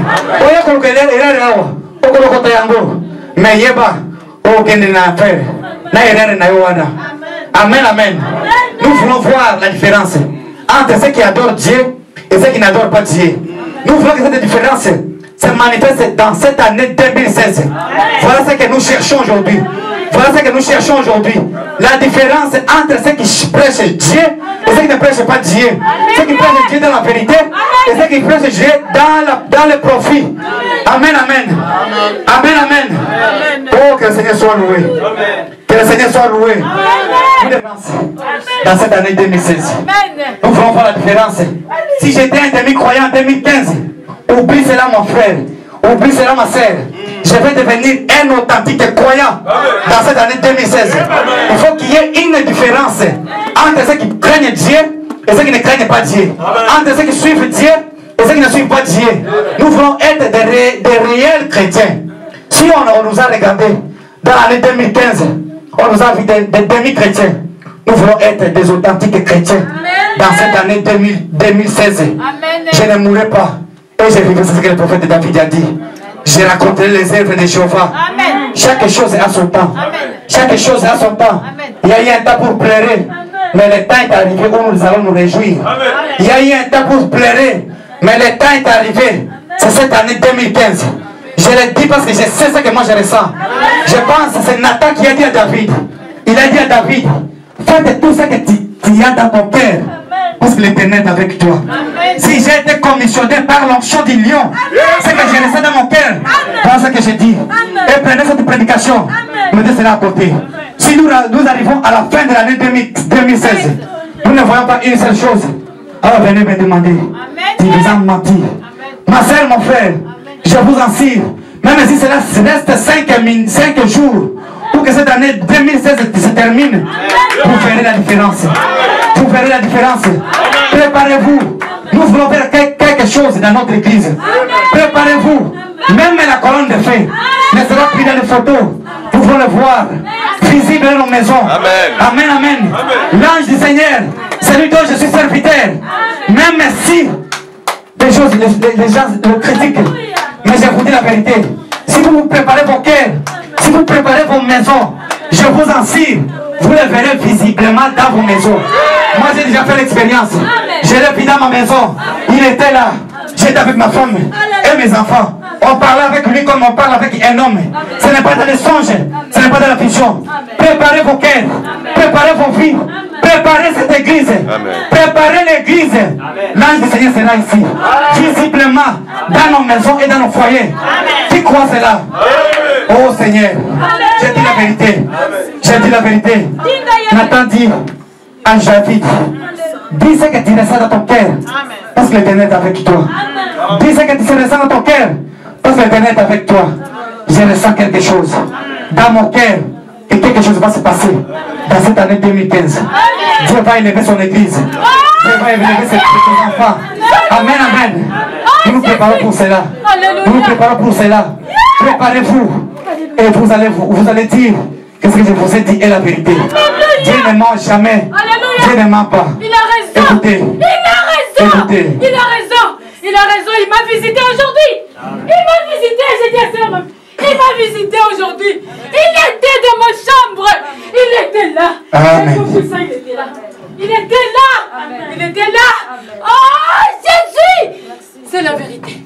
Mais yeba, amen, amen. Nous voulons voir la différence entre ceux qui adorent Dieu et ceux qui n'adorent pas Dieu. Nous voulons que cette différence se manifeste dans cette année 2016. Voilà ce que nous cherchons aujourd'hui. Voilà ce que nous cherchons aujourd'hui. La différence entre ceux qui prêchent Dieu et ceux qui ne prêchent pas Dieu. Ceux qui prêchent Dieu dans la vérité et ceux qui prêchent Dieu dans le profit. Amen, amen. Amen, amen. Oh, que le Seigneur soit loué. Que le Seigneur soit loué. Dans cette année 2016, nous voulons voir la différence. Si j'étais un demi-croyant en 2015, oublie cela mon frère, oublie cela ma soeur. Je vais devenir un authentique croyant dans cette année 2016. Il faut qu'il y ait une différence entre ceux qui craignent Dieu et ceux qui ne craignent pas Dieu. Entre ceux qui suivent Dieu et ceux qui ne suivent pas Dieu. Nous voulons être des réels chrétiens. Si on nous a regardé dans l'année 2015, on nous a vu des demi-chrétiens. Nous voulons être des authentiques chrétiens. dans cette année 2016. Je ne mourrai pas. Et je vivrai ce que le prophète David a dit. Je raconterai les œuvres de Jéhovah. Chaque chose a son temps. Chaque chose a son temps. Il y a eu un temps pour pleurer, mais le temps est arrivé où nous allons nous réjouir. Il y a eu un temps pour pleurer, mais le temps est arrivé. C'est cette année 2015. Je le dis parce que je sais ce que moi je ressens. Je pense que c'est Nathan qui a dit à David. Il a dit à David, fais tout ce que tu as dans ton cœur. Parce que l'Éternel est avec toi. Si j'ai été commissionné par l'onction du lion, c'est que je ressens dans mon cœur. Dans ce que je dis. Et prenez cette prédication. Me dites cela à côté. Si nous arrivons à la fin de l'année 2016, nous ne voyons pas une seule chose. Alors venez me demander. Tu vous as menti. Ma soeur, mon frère, je vous en cire. Même si cela reste 5 jours, pour que cette année 2016 se termine, vous verrez la différence. Vous verrez la différence. Préparez-vous. Nous voulons faire quelque chose dans notre église. Préparez-vous. Même la colonne de feu ne sera plus dans les photos. Vous pouvez le voir. Visible dans nos maisons. Amen, amen. L'ange du Seigneur, celui dont je suis serviteur. Même si les gens le critiquent. Mais je vous dis la vérité. Si vous préparez vos cœurs, si vous préparez vos maisons, je vous en cire, vous le verrez visiblement dans vos maisons. Moi j'ai déjà fait l'expérience. Je l'ai vu dans ma maison. Il était là. J'étais avec ma femme et mes enfants. On parlait avec lui comme on parle avec un homme. Ce n'est pas dans les songes, ce n'est pas dans la vision. Préparez vos cœurs, préparez vos vies, préparez cette église, préparez l'église. L'ange du Seigneur sera ici, visiblement, dans nos maisons et dans nos foyers. Qui croit cela? Oh Seigneur, j'ai dit la vérité. J'ai dit la vérité. Nathan dit à David, dis ce que tu ressens dans ton cœur, parce que l'Éternel est avec toi. Dis ce que tu ressens dans ton cœur, parce que l'Éternel est avec toi. Je ressens quelque chose dans mon cœur et quelque chose va se passer dans cette année 2015. Dieu va élever son église. Dieu va élever ses enfants. Amen, amen. Nous nous préparons pour cela. Nous nous préparons pour cela. Préparez-vous et vous allez dire que ce que je vous ai dit est la vérité. Dieu ne ment jamais. Dieu ne ment pas. Il a raison. Écoutez. Il a raison. Écoutez. Il a raison. Il a raison. Il m'a visité aujourd'hui. Il m'a visité. J'ai dit à ça même. Il m'a visité aujourd'hui. Il était dans ma chambre. Il était là. Amen. Il était là. Il était là. Il était là. Oh, Jésus. C'est la vérité.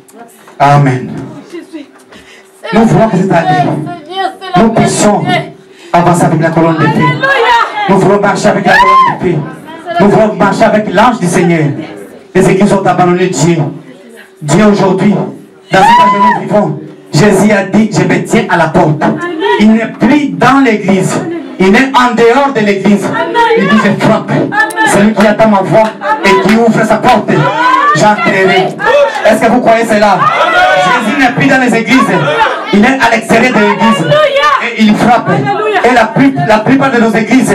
Amen. Jésus. Nous voulons que cette année, nous puissions avancer avec la colonne de feu. Nous voulons marcher avec la colonne de feu. Nous voulons marcher avec l'ange du Seigneur. Les églises ont abandonné Dieu. Dieu aujourd'hui, dans cet âge où nous vivons, Jésus a dit, je me tiens à la porte. Il n'est plus dans l'église. Il est en dehors de l'église. Il dit, je frappe. Celui qui attend ma voix et qui ouvre sa porte, j'entrerai. Est-ce que vous croyez cela? Jésus n'est plus dans les églises. Il est à l'extérieur de l'église. Et il frappe. Et la plupart de nos églises,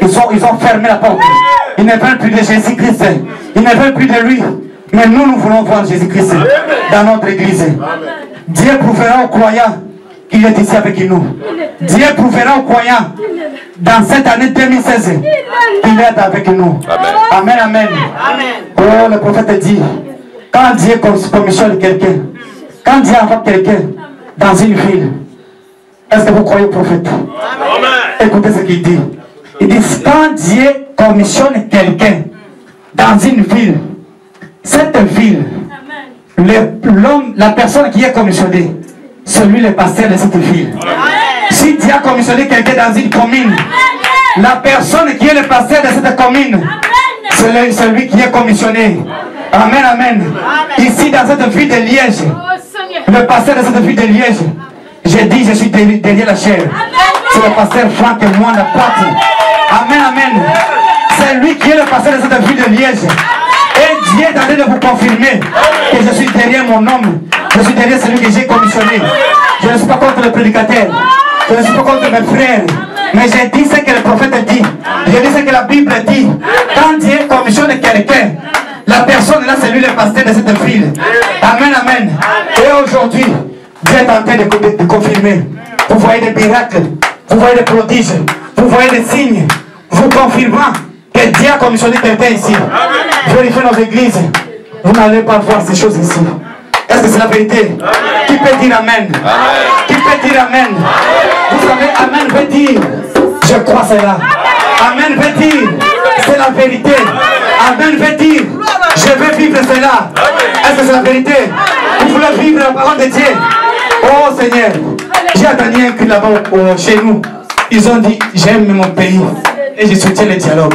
ils ont fermé la porte. Ils ne veulent plus de Jésus-Christ. Ils ne veulent plus de lui. Mais nous voulons voir Jésus-Christ dans notre église. Dieu prouvera aux croyants qu'il est ici avec nous. Dieu prouvera aux croyants dans cette année 2016 qu'il est avec nous. Amen, amen. Oh, le prophète dit, quand Dieu commissionne quelqu'un, quand Dieu envoie quelqu'un dans une ville, est-ce que vous croyez au prophète? Écoutez ce qu'il dit. Il dit, quand Dieu commissionne quelqu'un dans une ville, cette ville, la personne qui est commissionnée, c'est lui le pasteur de cette ville. Si Dieu a commissionné quelqu'un dans une commune, la personne qui est le pasteur de cette commune, c'est celui qui est commissionné. Amen, amen. Ici dans cette ville de Liège, le pasteur de cette ville de Liège, j'ai dit je suis derrière la chair. C'est le pasteur Franck et moi la partie. Amen, amen. C'est lui qui est le pasteur de cette ville de Liège. Et Dieu est en train de vous confirmer que je suis derrière mon homme. Je suis derrière celui que j'ai commissionné. Je ne suis pas contre le prédicateur. Je ne suis pas contre mes frères. Mais j'ai dit ce que le prophète dit. J'ai dit ce que la Bible dit. Quand Dieu commissionne quelqu'un, la personne là, c'est lui le pasteur de cette ville. Amen, amen. Et aujourd'hui, Dieu est en train de confirmer. Vous voyez des miracles. Vous voyez des prodiges. Vous voyez des signes. Vous confirmant que Dieu a commissionné quelqu'un ici. Vérifiez nos églises. Vous n'allez pas voir ces choses ici. Est-ce que c'est la vérité? Qui peut dire Amen? Qui peut dire Amen? Vous savez, Amen veut dire, je crois cela. Amen veut dire, c'est la vérité. Amen veut dire, je veux vivre cela. Est-ce que c'est la vérité? Vous voulez vivre la parole de Dieu? Oh Seigneur, j'ai entendu un cri là-bas chez nous. Ils ont dit, j'aime mon pays et je soutiens le dialogue.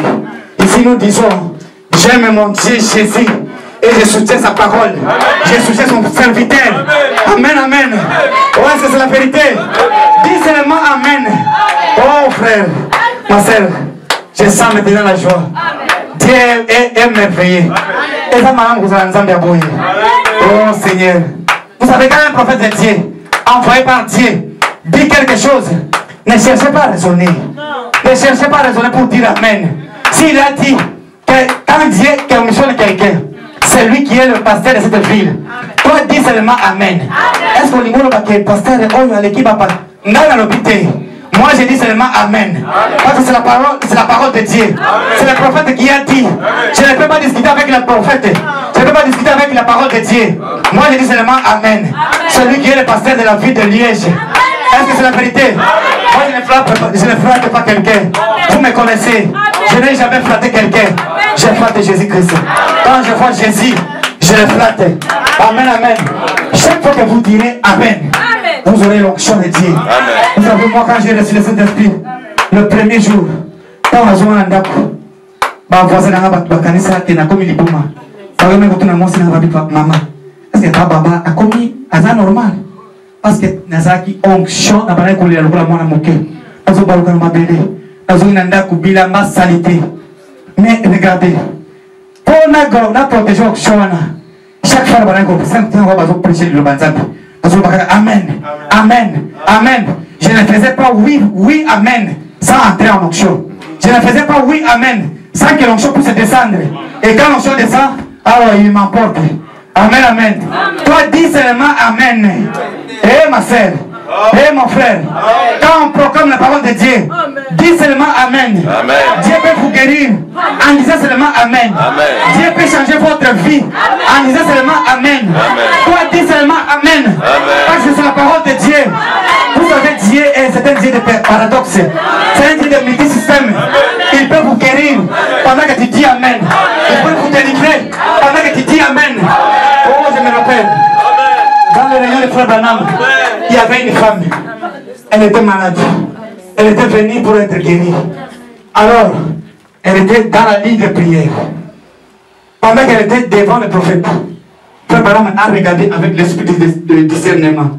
Ici nous disons, j'aime mon Dieu Jésus et je soutiens sa parole. Je soutiens son serviteur. Amen, amen. Oh, est-ce que c'est la vérité? Dis seulement Amen. Oh frère, ma soeur, je sens maintenant la joie. Dieu est merveilleux. Et ça m'a rendu. Oh Seigneur. Vous savez, quand un prophète de Dieu, envoyé par Dieu, dit quelque chose, ne cherchez pas à raisonner. Ne cherchez pas à raisonner pour dire Amen. S'il a dit que quand Dieu commissionne quelqu'un, c'est lui qui est le pasteur de cette ville. Toi, dis seulement Amen. Est-ce qu'on dit que le pasteur est l'équipe à moi, je dis seulement Amen. Parce que c'est la parole de Dieu. C'est le prophète qui a dit. Je ne peux pas discuter avec le prophète. Je ne peux pas discuter avec la parole de Dieu. Moi, je dis seulement Amen. Celui qui est le pasteur de la ville de Liège. Est-ce que c'est la vérité? Moi, je ne flatte pas quelqu'un. Vous me connaissez. Je n'ai jamais flatté quelqu'un. Je flatte Jésus-Christ. Quand je vois Jésus, je le flatte. Amen, amen. Chaque fois que vous direz Amen, vous aurez l'onction de Dieu. Vous savez, moi, quand j'ai reçu le Saint-Esprit, le premier jour, quand on a joué en Dako, ma voisin n'a pas bakanisa et n'a commis l'iboma. Ça veut même que tout le monde s'est dit maman. Est-ce que Baba a commis à ça normal? Parce que Nazaki onction n'a pas collé à l'eau à mon cœur. Parce que Baruka m'a belé. Dans une Dako bila ma salité. Mais regardez, pour la protéger onction, chaque fois qu'on va prêcher le banzabi. Amen, amen, amen. Je ne faisais pas oui, oui, amen, sans entrer en onction. Je ne faisais pas oui, amen, sans que l'onction puisse descendre. Et quand l'onction descend, alors il m'emporte. Amen, amen. Toi, dis seulement amen. Eh ma soeur, eh mon frère, quand on proclame la parole de Dieu, dis seulement amen. Dieu peut vous guérir en disant seulement amen. Dieu peut changer votre vie en disant seulement amen. Toi, dis seulement amen. Parce que c'est la parole de Dieu. Vous savez, Dieu c'est un Dieu de paradoxe. C'est un Dieu de multisystème. Il peut vous guérir pendant que tu dis amen. Il peut vous délivrer pendant que tu dis amen. Oh, je me rappelle. Dans le réunion de Frère Branham, il y avait une femme. Elle était malade. Elle était venue pour être guérie. Alors, elle était dans la ligne de prière. Pendant qu'elle était devant le prophète, Frère Branham a regardé avec l'esprit de discernement.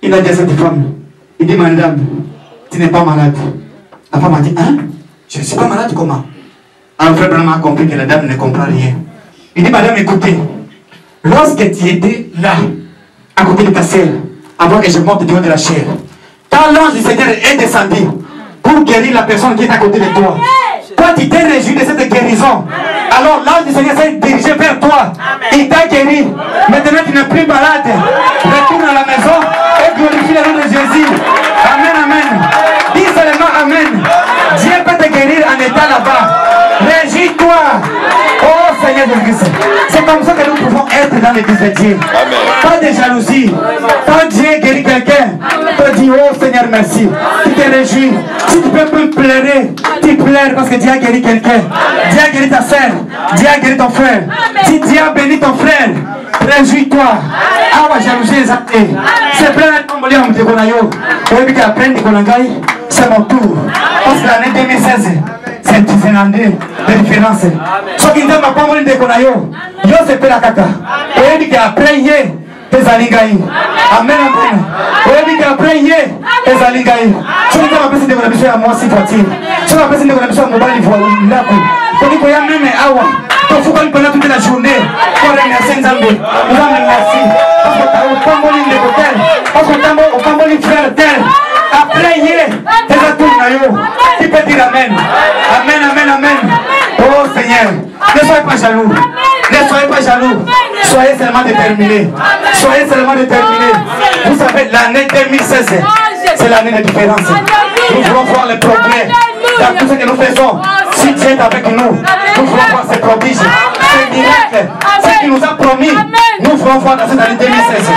Il a dit à cette femme, il dit, madame, tu n'es pas malade. La femme a dit, hein? Je ne suis pas malade, comment? Alors Frère Branham a compris que la dame ne comprend rien. Il dit, madame, écoutez, lorsque tu étais là, à côté de ta sœur, avant que je monte devant de la chair, quand l'ange du Seigneur est descendu pour guérir la personne qui est à côté de toi, toi tu t'es réjoui de cette guérison. Alors l'ange du Seigneur s'est dirigé vers toi. Il t'a guéri. Maintenant tu n'es plus malade. Retourne à la maison et glorifie le nom de Jésus. Amen, amen. Dis seulement amen. Dieu peut te guérir en étant là-bas. Réjouis-toi. Oh Seigneur Jésus-Christ. C'est comme ça que nous pouvons être dans l'église de Dieu. Pas de jalousie. Quand Dieu guérit quelqu'un, tu dis oh Seigneur merci. Tu te réjouis. Si tu peux plus pleurer, tu pleures parce que Dieu a guéri quelqu'un. Dieu a guéri ta soeur. Dieu a guéri ton frère. Si Dieu a béni ton frère, réjouis-toi. Ah ouais, jalousie exactée. C'est plein de tombolés en Mdekonayo. Et puis après Mdekonangaï, c'est mon tour. Parce que l'année 2016, c'est une année de différence. Ce qui ne m'a pas montré Mdekonayo, yo c'est la caca. Et puis après, tes alingaï. Amen, amen. Et puis après, tes alingaï. Ce qui ne m'a pas dit de la à moi si voiture. Ce qui m'a pas dit de la à mobile voiture. Pour dire qu'il y a même awa. Il faut qu'on prenne toute la journée pour remercier Nzambe. Nous allons remercier. Parce que tu as autant de lignes de hôtel. Parce que tu as autant de lignes de frères tel. Après, tes atours, tu peux dire Amen. Amen, amen, amen. Oh Seigneur, ne soyez pas jaloux. Ne soyez pas jaloux. Soyez seulement déterminés. Soyez seulement déterminés. Vous savez, l'année 2016, C'est l'année de différence. Nous voulons voir les progrès dans tout ce que nous faisons. Si Dieu est avec nous, nous voulons voir ses prodiges, ses miracles, ce qu'il nous a promis. Nous voulons voir dans cette année 2016.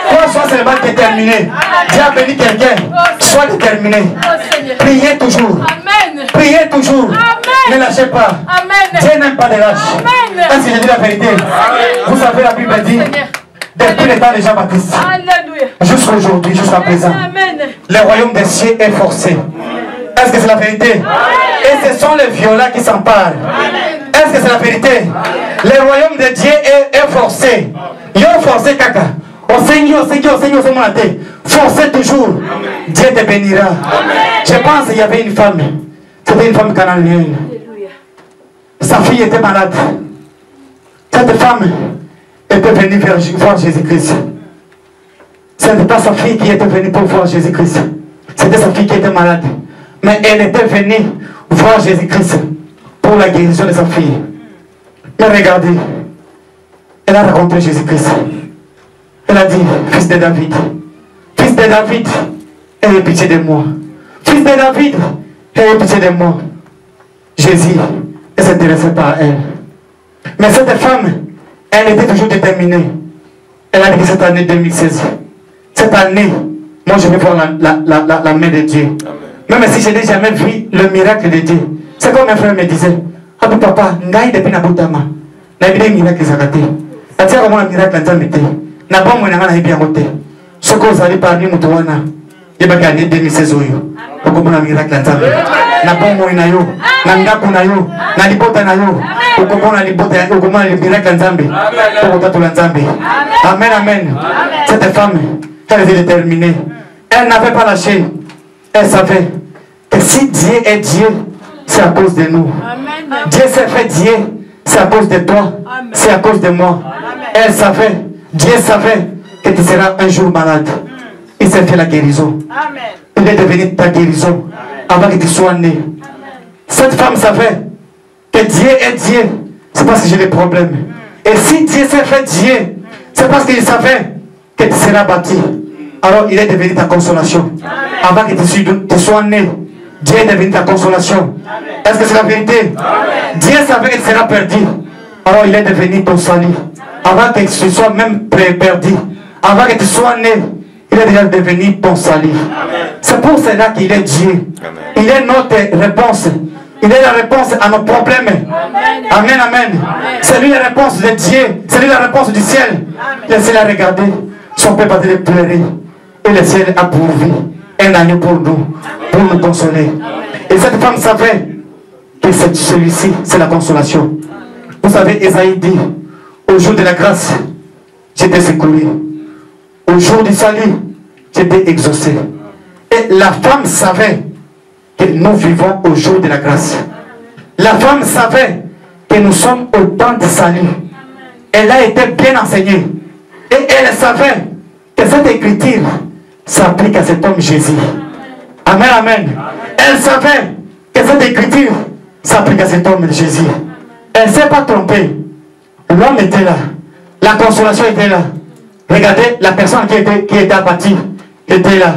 Qu'on soit seulement déterminé. Dieu a béni quelqu'un. Sois déterminé. Priez toujours. Priez toujours. Ne lâchez pas. Dieu n'aime pas les lâches. Est-ce que je dis la vérité? Vous savez, la Bible dit, depuis le temps de Jean-Baptiste, jusqu'à aujourd'hui, jusqu'à présent, le royaume des cieux est forcé. Est-ce que c'est la vérité? Et ce sont les violents qui s'emparent. Est-ce que c'est la vérité? Le royaume de Dieu est forcé. Ils ont forcé caca. Au Seigneur, forcez toujours. Dieu te bénira. Je pense qu'il y avait une femme. C'était une femme cananéenne. Sa fille était malade. Cette femme était venue voir Jésus-Christ. Ce n'était pas sa fille qui était venue pour voir Jésus-Christ. C'était sa fille qui était malade. Mais elle était venue voir Jésus-Christ pour la guérison de sa fille. Mais regardez, elle a rencontré Jésus-Christ. Elle a dit, fils de David, ayez pitié de moi. Fils de David, ayez pitié de moi. Jésus ne s'intéressait pas à elle. Mais cette femme, elle était toujours déterminée. Elle a dit que cette année 2016, cette année, moi je vais voir la main de Dieu. Même si je n'ai jamais vu le miracle de Dieu. C'est comme mes frères me disaient, ah papa, ngai depuis na butama. Na bide miracle zakate. Atia comme un miracle nzamete. Na bon mwana na bien côté. Ce que vous allez parler mutuana. Yeba gagné 2016 oyo. Okomona miracle nzambe. Na bon mwana yo, na ngaku na yo, na libota na yo. Okomona libota, okomona miracle nzambe. Okotatu la nzambe. Amen, amen. Cette femme, elle était déterminée. Elle n'avait pas lâché. Elle savait que si Dieu est Dieu, c'est à cause de nous. Amen. Dieu s'est fait Dieu, c'est à cause de toi, c'est à cause de moi. Amen. Elle savait, Dieu savait que tu seras un jour malade. Il s'est fait la guérison. Amen. Il est devenu ta guérison avant que tu sois né. Amen. Cette femme savait que Dieu est Dieu, c'est parce que j'ai des problèmes. Et si Dieu s'est fait Dieu, c'est parce qu'il savait que tu seras bâti. Alors il est devenu ta consolation. Amen. Avant que tu sois né, Dieu est devenu ta consolation. Est-ce que c'est la vérité? Amen. Dieu savait que tu seras perdu. Alors il est devenu ton salut. Avant que tu sois même perdu, avant que tu sois né, il est déjà devenu ton salut. C'est pour cela qu'il est Dieu. Amen. Il est notre réponse. Il est la réponse à nos problèmes. Amen, amen. Amen. C'est lui la réponse de Dieu. C'est lui la réponse du ciel. Laissez-la regarder. Son peuple a de pleurer. Et le ciel a pourvu un agneau pour nous consoler. Et cette femme savait que celui-ci, c'est la consolation. Vous savez, Esaïe dit, au jour de la grâce, j'étais secouru. Au jour du salut, j'étais exaucé. Et la femme savait que nous vivons au jour de la grâce. La femme savait que nous sommes au temps du salut. Elle a été bien enseignée. Et elle savait que cette écriture s'applique à cet homme Jésus. Amen, amen. Elle savait que cette écriture s'applique à cet homme Jésus. Elle ne s'est pas trompée. L'homme était là. La consolation était là. Regardez, la personne qui était abattue était là.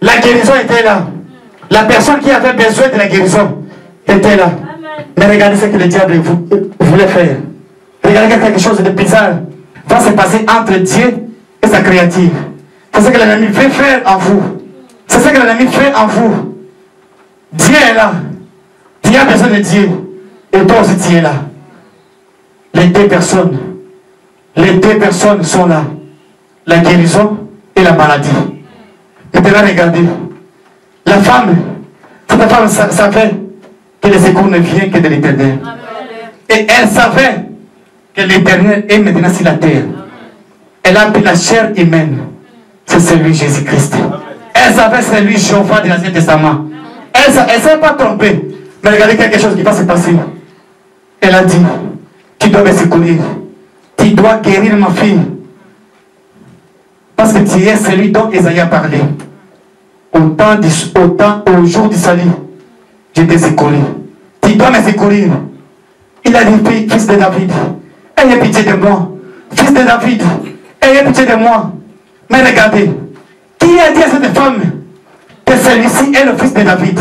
La guérison était là. La personne qui avait besoin de la guérison était là. Mais regardez ce que le diable voulait faire. Regardez quelque chose de bizarre va se passer entre Dieu et sa créature. C'est ce que l'ennemi veut faire en vous. C'est ce que l'ennemi fait en vous. Dieu est là. Tu as besoin de Dieu. Et toi aussi tu es là. Les deux personnes sont là. La guérison et la maladie. Maintenant regardez. Cette femme savait que le secours ne vient que de l'Éternel. Et elle savait que l'Éternel est maintenant sur la terre. Elle a pris la chair humaine. C'est celui Jésus-Christ. Elle savait c'est lui Jéhovah de l'Ancien Testament. Elle ne s'est pas trompée. Mais regardez quelque chose qui va se passer. Elle a dit, tu dois me secourir. Tu dois guérir ma fille. Parce que tu es celui dont Esaïe a parlé. Au jour du salut, je t'ai secouru. Tu dois me secourir. Il a dit, fils de David, ayez pitié de moi. Fils de David, ayez pitié de moi. Mais regardez, qui a dit à cette femme que celui-ci est le fils de David.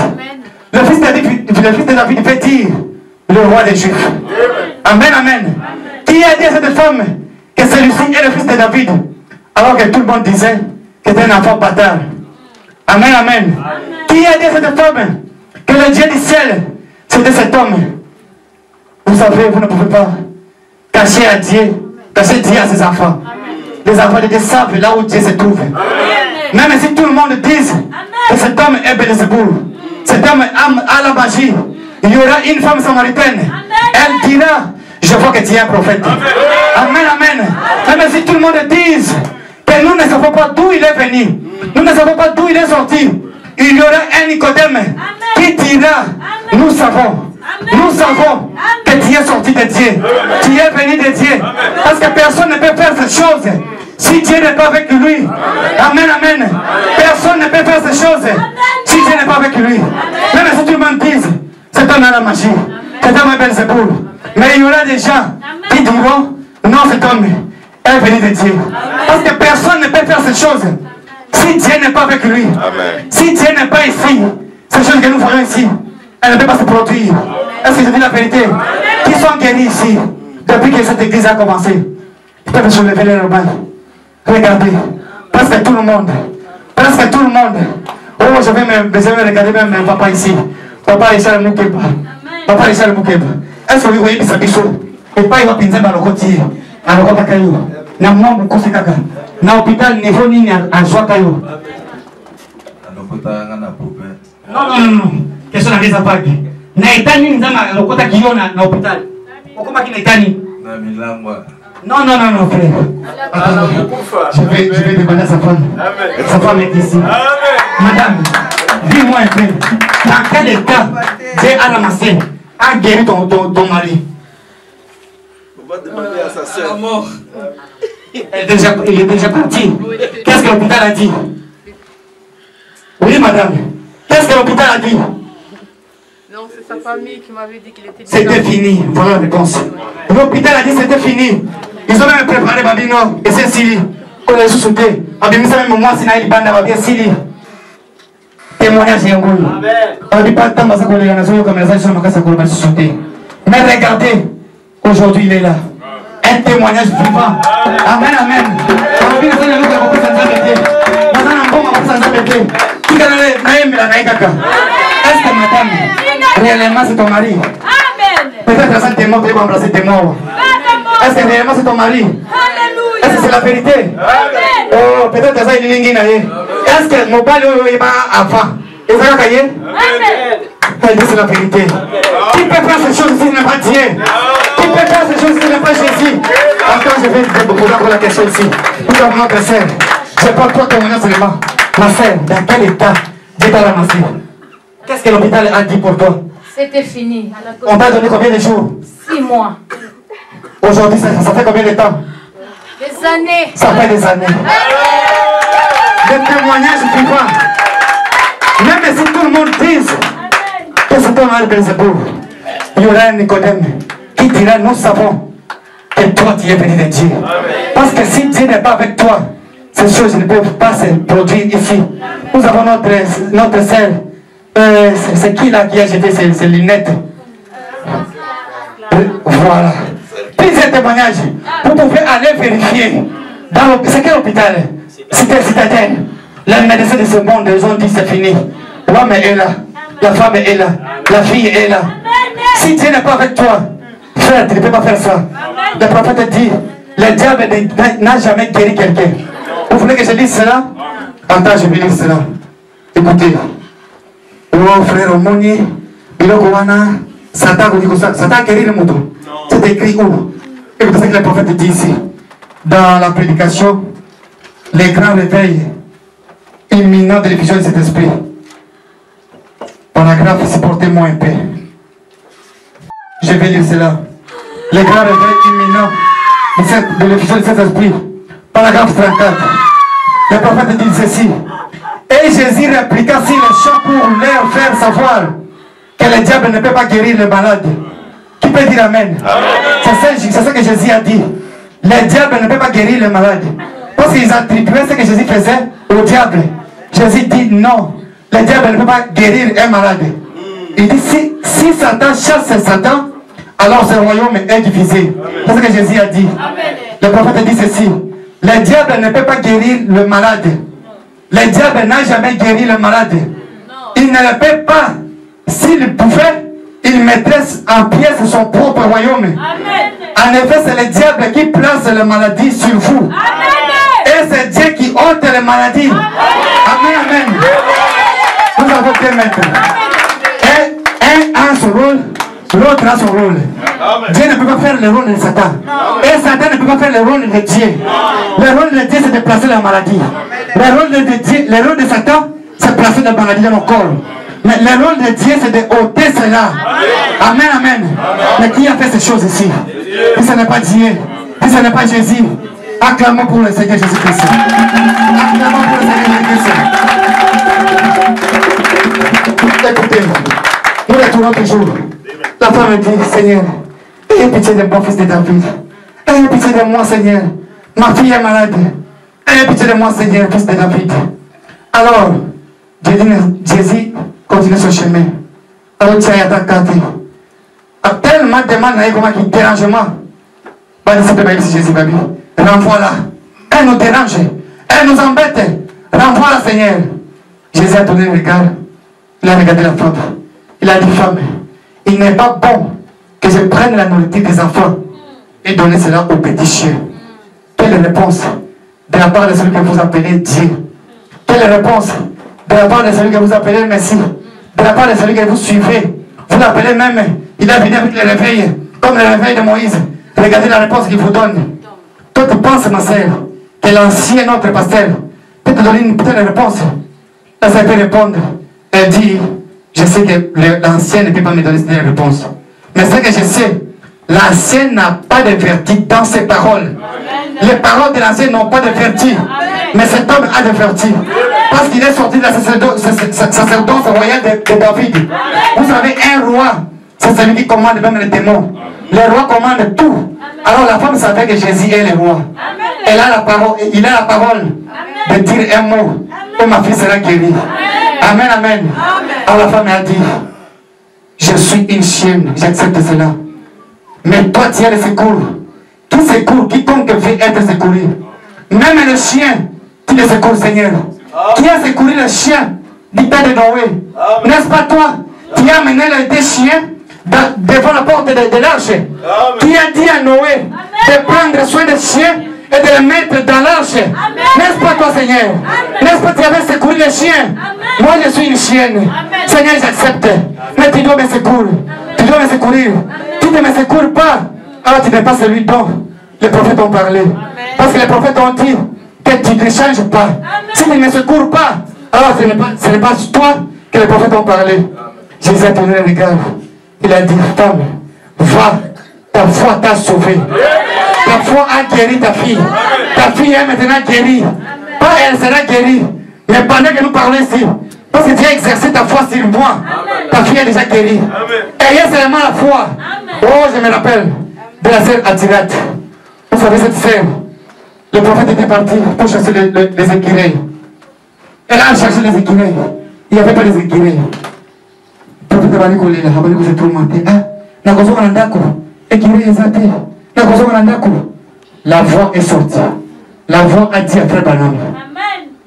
Le fils de David peut dire le roi des Juifs. Amen, amen. Qui a dit à cette femme que celui-ci est le fils de David, alors que tout le monde disait que c'était un enfant bâtard? Amen, amen. Qui a dit à cette femme que le Dieu du ciel, c'était cet homme? Vous savez, vous ne pouvez pas cacher Dieu à ses enfants. Les enfants de Dieu savent là où Dieu se trouve. Même si tout le monde dise que cet homme est Belzéboul, cet homme a la magie, il y aura une femme samaritaine. Elle dira, je vois que tu es un prophète. Amen, amen. Même si tout le monde dise que nous ne savons pas d'où il est venu, nous ne savons pas d'où il est sorti, il y aura un Nicodème qui dira, nous savons. Nous savons que tu es sorti de Dieu. Tu es venu de Dieu. Parce que personne ne peut faire ces choses si Dieu n'est pas avec lui. Amen, amen. Personne ne peut faire ces choses si Dieu n'est pas avec lui. Même si tout le monde dise, cet homme a la magie, cet homme est Belzéboul. Mais il y aura des gens qui diront, non, cet homme est venu de Dieu. Parce que personne ne peut faire ces choses si Dieu n'est pas avec lui. Si Dieu n'est pas ici, ces choses que nous faisons ici, elles ne peuvent pas se produire. Est-ce que je dis la vérité? Qui sont guéris ici depuis que cette église a commencé? Ils peuvent se lever les mains. Regardez, presque tout le monde. Presque tout le monde. Oh, je vais me regarder même mon papa ici. Papa Richard Moukeba. Papa Richard Moukeba. Est-ce que vous voyez Bisa Biso? Et pas il va pincer dans le côté. Alors, on va caillou. Na moi, beaucoup c'est caca. Na hôpital, niveau ni à joie caillou. Non. Question à les apagues. Naitani nzama lokota kiona na hospitali. Ukoma kinaitani? Na milangwa. Non, frère. Je vais demander à sa femme. Sa femme est ici. Madame, dis-moi un peu. Dans quel état Dieu a ramassé, a guéri ton mari? On va demander à sa soeur. La mort. Il est déjà parti. Qu'est-ce que l'hôpital a dit? Oui, madame. Qu'est-ce que l'hôpital a dit? Non, c'est sa famille qui m'avait dit qu'il était... C'était fini, voilà la réponse. L'hôpital a dit c'était fini. Ils ont même préparé Babino et c'est Sili. On a sous-sauté. Abimisa même moi, c'est Naïli Banda, Babia Sili. Témoignage et Angoul. On dit pas de temps, ça les nations comme les agents de Makasa sous-sauté. Mais regardez, aujourd'hui il est là. Un témoignage vivant. Amen, amen. On dit que c'est le loup qui a beaucoup de s'entraîner. Maintenant, on a beaucoup de s'entraîner. Qui a le la Naïkaka? Est-ce que madame, réellement c'est ton mari? Amen. Peut-être que ça t'es mort, tu vas embrasser tes morts. Est-ce que réellement c'est ton mari? Alléluia. Est-ce que c'est la vérité? Amen. Oh, peut-être que ça il est une. Est-ce que mon père est pas avant? Et ça va cahier? Amen. Elle dit c'est la vérité. Qui peut faire ces choses s'il n'est pas Dieu? Qui peut faire ces choses s'il n'est pas Jésus? Encore je vais vous poser la question ici. Nous avons notre sœur. Je parle toi témoignage seulement. Ma sœur, dans quel état Dieu t'a ramassé? Qu'est-ce que l'hôpital a dit pour toi? C'était fini. On t'a donné combien de jours? 6 mois. Aujourd'hui, ça fait combien de temps? Des années. Ça fait des années. Des témoignages vivants. Même si tout le monde dise que c'est un Belzéboul, il y aura un Nicodème qui dira, nous savons que toi tu es venu de Dieu. Parce que si Dieu n'est pas avec toi, ces choses ne peuvent pas se produire ici. Nous avons notre sœur. C'est qui là qui a jeté ses lunettes? Voilà. Plusieurs témoignages. Vous pouvez aller vérifier. C'est quel hôpital? C'était citadelle. Les médecins de ce monde, ils ont dit c'est fini. L'homme est là. La femme est là. La fille est là. Si Dieu n'est pas avec toi, frère, tu ne peux pas faire ça. Le prophète dit, le diable n'a jamais guéri quelqu'un. Vous voulez que je dise cela? Attends, je vais dire cela. Écoutez. Oh frère Omoni, Satan a guéri le mouton. C'est écrit où? Écoutez ce que le prophète dit ici. Dans la prédication, les grands réveils imminents de l'effusion de cet esprit. Paragraphe, supportez-moi un peu. Je vais lire cela. Les grands réveils imminents de l'effusion de cet esprit. Paragraphe 34. Le prophète dit ceci. Et Jésus répliqua sur les champs pour leur faire savoir que le diable ne peut pas guérir les malades. Qui peut dire Amen? C'est ça que Jésus a dit. Le diable ne peut pas guérir les malades. Parce qu'ils attribuaient ce que Jésus faisait au diable. Jésus dit non. le diable ne peut pas guérir un malade. Il dit si Satan chasse Satan, alors ce royaume est divisé. C'est ce que Jésus a dit. Le prophète dit ceci. Le diable ne peut pas guérir le malade. Le diable n'a jamais guéri le malade. Il ne le peut pas. S'il pouvait, il mettrait en pièces son propre royaume. En effet, c'est le diable qui place la maladie sur vous. Et c'est Dieu qui ôte les maladies. Amen, amen. Nous avons deux maîtres. Un a son rôle, l'autre a son rôle. Dieu ne peut pas faire le rôle de Satan. Et Satan ne peut pas faire le rôle de Dieu. Le rôle de Dieu, c'est de placer la maladie. Le rôle de Satan, c'est de placer la maladie dans nos corps. Mais le rôle de Dieu, c'est de ôter cela. Amen, amen. Mais qui a fait ces choses ici? Si ce n'est pas Dieu, si ce n'est pas Jésus, acclamons pour le Seigneur Jésus-Christ. Acclamons pour le Seigneur Jésus-Christ. Écoutez, nous retournons toujours. La femme dit, Seigneur, ayez pitié de mon fils de David. Ayez pitié de moi, Seigneur. Ma fille est malade. Ayez pitié de moi, Seigneur, fils de David. Alors, Jésus continue son chemin. Alors, tu as attaqué. Tellement de mal, qui dérange moi. Jésus, renvoie-la. Elle nous dérange. Elle nous embête. Renvoie-la, Seigneur. Jésus a donné le regard. Il a regardé la femme. Il a dit, femme, il n'est pas bon que je prenne la nourriture des enfants et donner cela aux petits chiens. Quelle réponse de la part de celui que vous appelez Dieu? Quelle réponse de la part de celui que vous appelez Messie? De la part de celui que vous suivez? Vous l'appelez même, il a venu avec le réveil, comme le réveil de Moïse. Regardez la réponse qu'il vous donne. Toi, tu penses, ma sœur, que l'ancien notre pasteur peut te donner une petite réponse. La sœur peut répondre. Elle dit, je sais que l'ancien ne peut pas me donner cette réponse. Mais ce que je sais, l'ancien n'a pas de vertu dans ses paroles. Les paroles de l'ancien n'ont pas de vertu. Mais cet homme a de vertu. Parce qu'il est sorti de la sacerdose royale de David. Vous savez, un roi, c'est celui qui commande même les démons. Le roi commande tout. Alors la femme savait que Jésus est le roi. Elle a la parole, il a la parole de dire un mot. Et ma fille sera guérie. Amen, amen. Alors la femme a dit, je suis une chienne, j'accepte cela. Mais toi tu as le secours. Qui secours, quiconque veut être secouru. Même le chien, tu le secours, Seigneur. Qui a secouru le chien du temps de Noé? N'est-ce pas toi? Qui a mené les deux chiens devant la porte de l'arche? Qui a dit à Noé de prendre soin des chiens et de les mettre dans l'arche? N'est-ce pas toi, Seigneur? N'est-ce pas tu avais secouru les chiens? Moi je suis une chienne. Seigneur, j'accepte. Mais tu dois me secourir. Tu dois me secourir. Tu ne me secours pas, alors tu n'es pas celui dont les prophètes ont parlé. Parce que les prophètes ont dit que tu ne changes pas. Si tu ne me secours pas, alors ce n'est pas toi que les prophètes ont parlé. Jésus a tourné le regard. Il a dit, femme, va, ta foi t'a sauvé. Ta foi a guéri ta fille. Ta fille est maintenant guérie. Pas elle sera guérie. Mais pendant que nous parlons ici, parce que tu as exercé ta foi sur moi, ta fille est déjà guérie. Ayez seulement la foi. Oh, je me rappelle de la sœur Atirate. Vous savez cette sœur, le prophète était parti pour chasser les écureuils. Elle a cherché les écureuils. Il n'y avait pas les écureuils. Le prophète a dit qu'il s'est tourmenté. La voix est sortie. La voix a dit à Frère Branham,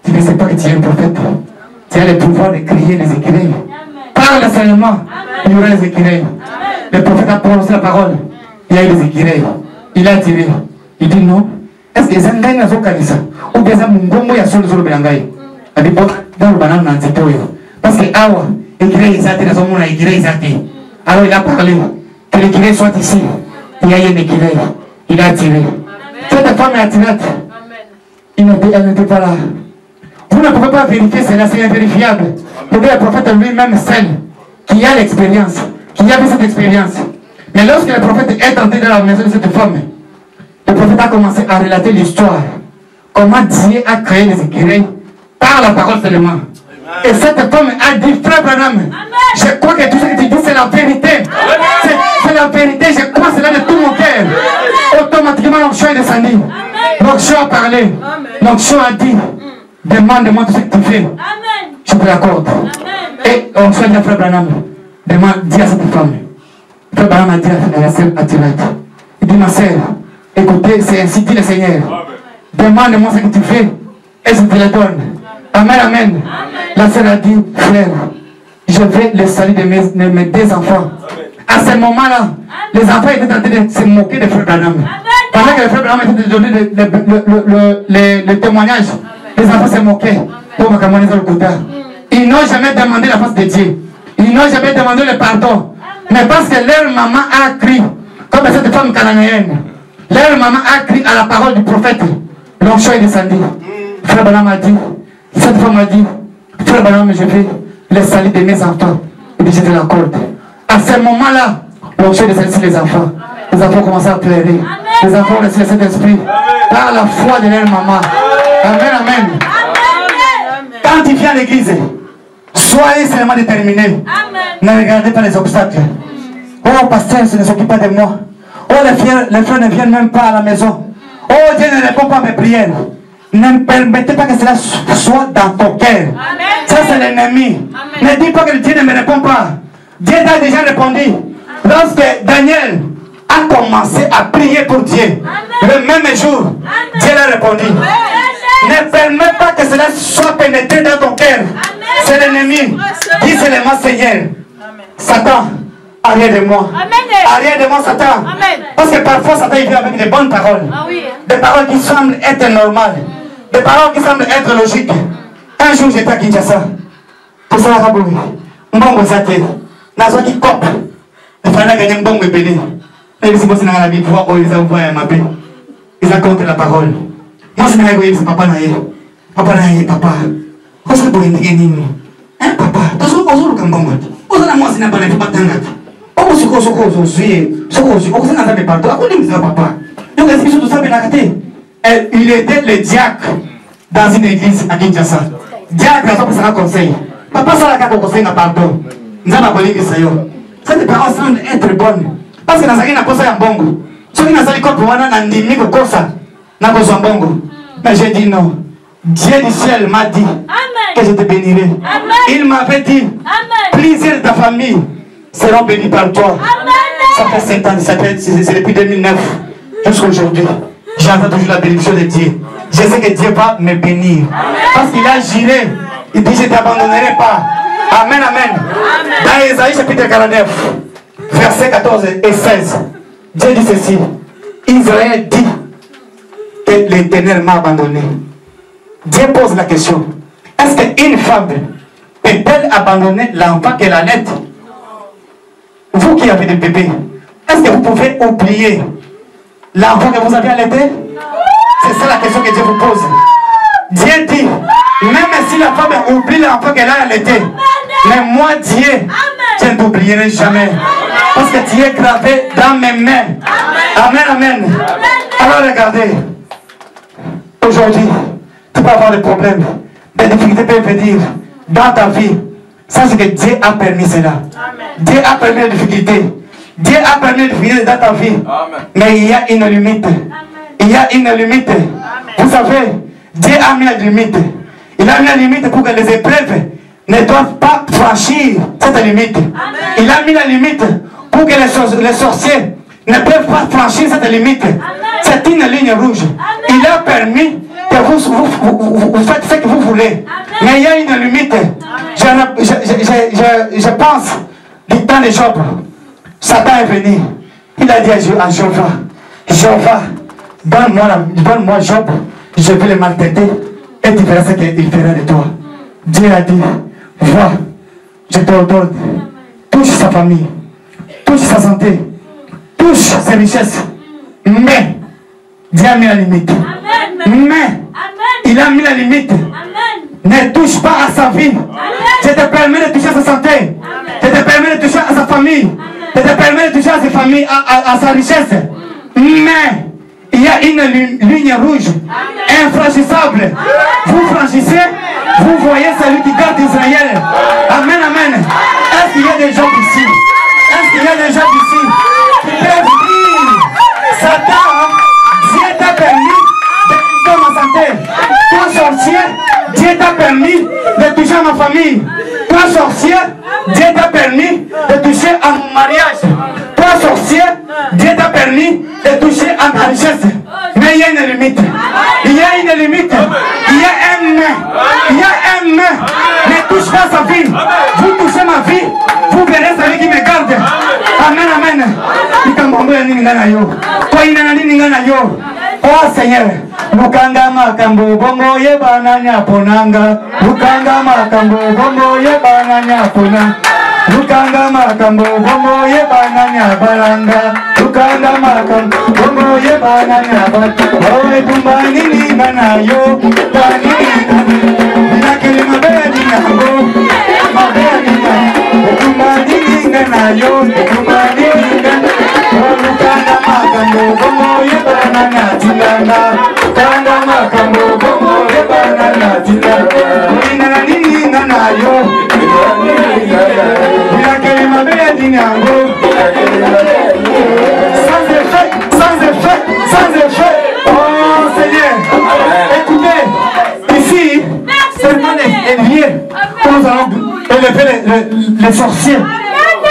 tu ne sais pas que tu es un prophète. Tu as le pouvoir de crier les écureuils. Parle seulement, il y aura les écureuils. Le prophète a prononcé la parole. Il y a eu les écureuils. Il a tiré. Il dit non. Est-ce que c'est un gars qui a ça? Ou bien c'est un gombo qui a sur le bangaï? Il dit bon, dans le banane, on a dit parce que awa, écureuil est athée, dans son monde, écureuil est athée. Alors il a parlé. Que l'écureuil soit ici. Il y a eu un écureuil. Il a tiré. Cette femme est attirante. Elle n'était pas là. Vous ne pouvez pas vérifier cela, c'est invérifiable. Le prophète lui-même, celle qui a l'expérience, qui a vu cette expérience. Mais lorsque le prophète est entré dans la maison de cette femme, le prophète a commencé à relater l'histoire. Comment Dieu a créé les écureuils par la parole seulement. Et cette femme a dit, Frère Branham, je crois que tout ce que tu dis c'est la vérité. C'est la vérité, je crois cela de tout mon cœur. Automatiquement, l'onction est descendu. L'onction a parlé. L'onction a dit, demande-moi tout ce que tu fais. je te l'accorde. Et on fait dire frère Branham, dis à cette femme. Frère Branham a dit à la sœur Atirate, il dit ma sœur, écoutez, c'est ainsi dit le Seigneur. Demande-moi ce que tu fais et je te le donne. Amen, amen. La sœur a dit, frère, je veux le salut de mes deux enfants. À ce moment-là, les enfants étaient en train de se moquer de frère Branham. Pendant que le frère Branham était de donner le témoignage, les enfants se moquaient. Pour le côté. Ils n'ont jamais demandé la face de Dieu. Ils n'ont jamais demandé le pardon. Mais parce que leur maman a crié, comme cette femme cananéenne, leur maman a crié à la parole du prophète. L'onction est descendu. Frère Branham a dit, cette femme a dit, frère Branham, je veux le salut de mes enfants. Et puis je te l'accorde. À ce moment-là, l'onction est descendu sur les enfants. Les enfants commencent à pleurer. Les enfants ont reçu le Saint-Esprit par la foi de leur maman. Amen, amen. Quand tu viens à l'église, soyez seulement déterminé. Ne regardez pas les obstacles. Oh, pasteur, ce ne s'occupe pas de moi. Oh, les frères ne viennent même pas à la maison. Oh, Dieu ne répond pas à mes prières. Ne permettez pas que cela soit dans ton cœur. Ça, c'est l'ennemi. Ne dis pas que Dieu ne me répond pas. Dieu t'a déjà répondu. Lorsque Daniel a commencé à prier pour Dieu, le même jour, Dieu l'a répondu. Ne permets pas que cela soit pénétré dans ton cœur. C'est l'ennemi. Dis seulement Seigneur. Satan, arrière de moi. Arrière de moi, Satan. Parce que parfois, Satan il vient avec des bonnes paroles. Des paroles qui semblent être normales. Des paroles qui semblent être logiques. Un jour, j'étais à Kinshasa. Pour ça, la rabouille. Mbongo Zate. Nazo qui cop. Il fallait gagner un bongo béni. Et si vous êtes dans la vie, vous ils envoient un mabé. Ils racontent la parole. Moi, c'est papa naïe. Papa naïe, papa. Vous savez pour une nini. Hein, papa? Tu sais, vous avez un bongo. Vous avez un moi, c'est pas naïe, papa tanga. Vous savez, vous savez, papa. Donc, est-ce que tout ça est il était le diacre dans une église à Kinshasa. Diacre, ça un conseil. Papa, ça a un conseil, pardon. Nous avons aboli que ça y est. Cette parole semble être bonne. Parce que nous avons un conseil en bongo. Ceux qui nous ont dit qu'on peut avoir un demi de cosa. Mais j'ai dit non. Dieu du ciel m'a dit que je te bénirai. Il m'avait dit plusieurs de ta famille seront bénis par toi. Ça fait 5 ans, c'est depuis 2009 jusqu'à aujourd'hui. J'entends toujours la bénédiction de Dieu. Je sais que Dieu va me bénir. Parce qu'il a juré. Il dit je ne t'abandonnerai pas. Amen, amen. Dans Ésaïe chapitre 49, versets 14 et 16, Dieu dit ceci. Israël dit que l'Éternel m'a abandonné. Dieu pose la question. Est-ce qu'une femme peut-elle abandonner l'enfant qu'elle allait? Vous qui avez des bébés, est-ce que vous pouvez oublier l'enfant que vous avez allaité? C'est ça la question que Dieu vous pose. Dieu dit, même si la femme oublie l'enfant qu'elle a allaité, mais moi Dieu, je ne t'oublierai jamais. Parce que tu es gravé dans mes mains. Amen, amen. Alors regardez, aujourd'hui, tu peux avoir des problèmes, des difficultés peuvent venir dans ta vie. Sache que Dieu a permis cela. Dieu a permis les difficultés. Dieu a permis les difficultés dans ta vie. Mais il y a une limite. Il y a une limite. Vous savez, Dieu a mis la limite. Il a mis la limite pour que les épreuves ne doivent pas franchir cette limite. Il a mis la limite pour que les sorciers ne peuvent pas franchir cette limite. C'est une ligne rouge. Il a permis que vous faites ce que vous voulez. Mais il y a une limite. Je pense du temps de Job. Satan est venu. Il a dit à Jéhovah, Jéhovah, donne-moi Job, je vais le maltraiter et tu verras ce qu'il fera de toi. Dieu a dit, vois, je t'ordonne, touche sa famille, touche sa santé, touche ses richesses, mais Dieu a mis la limite. Mais il a mis la limite. Ne touche pas à sa vie. Je te permets de toucher à sa santé. Je te permets de toucher à sa famille. Je te permets de toucher à sa famille, à sa richesse. Mais il y a une ligne rouge, infranchissable. Vous franchissez, vous voyez celui qui garde Israël. Amen, amen. Est-ce qu'il y a des gens ici? Est-ce qu'il y a des gens ici qui peuvent dire, Satan, Dieu t'a permis de toucher ma santé. Toi sorcier, Dieu t'a permis de toucher ma famille. permis de toucher à ma richesse. Mais il y a une limite. Il y a une limite. Il y a un main. Il y a un main. Ne touche pas sa vie. Vous touchez ma vie. Vous verrez celui qui me garde. Amen, amen. Oh Seigneur. Lukanga makambo bongo ye bananya ponanga. Lukanga makambo bongo ye bananya ponanga. Lukanga makambo bongo ye bananya balanga. Lukanga makambo bongo ye bananya balanga. Oh etumbani ni banayo, bani ni nakili mabedi nango, mabedi nango. Etumbani ni banayo, etumbani ni banayo. Oh lukanga makambo bongo ye bananya tilanga. Lukanga makambo bongo ye bananya tilanga. Ina nini nanayo. Sans effet, sans effet, sans effet. Oh Seigneur, écoutez, ici, seulement les liens où nous allons élever les sorciers.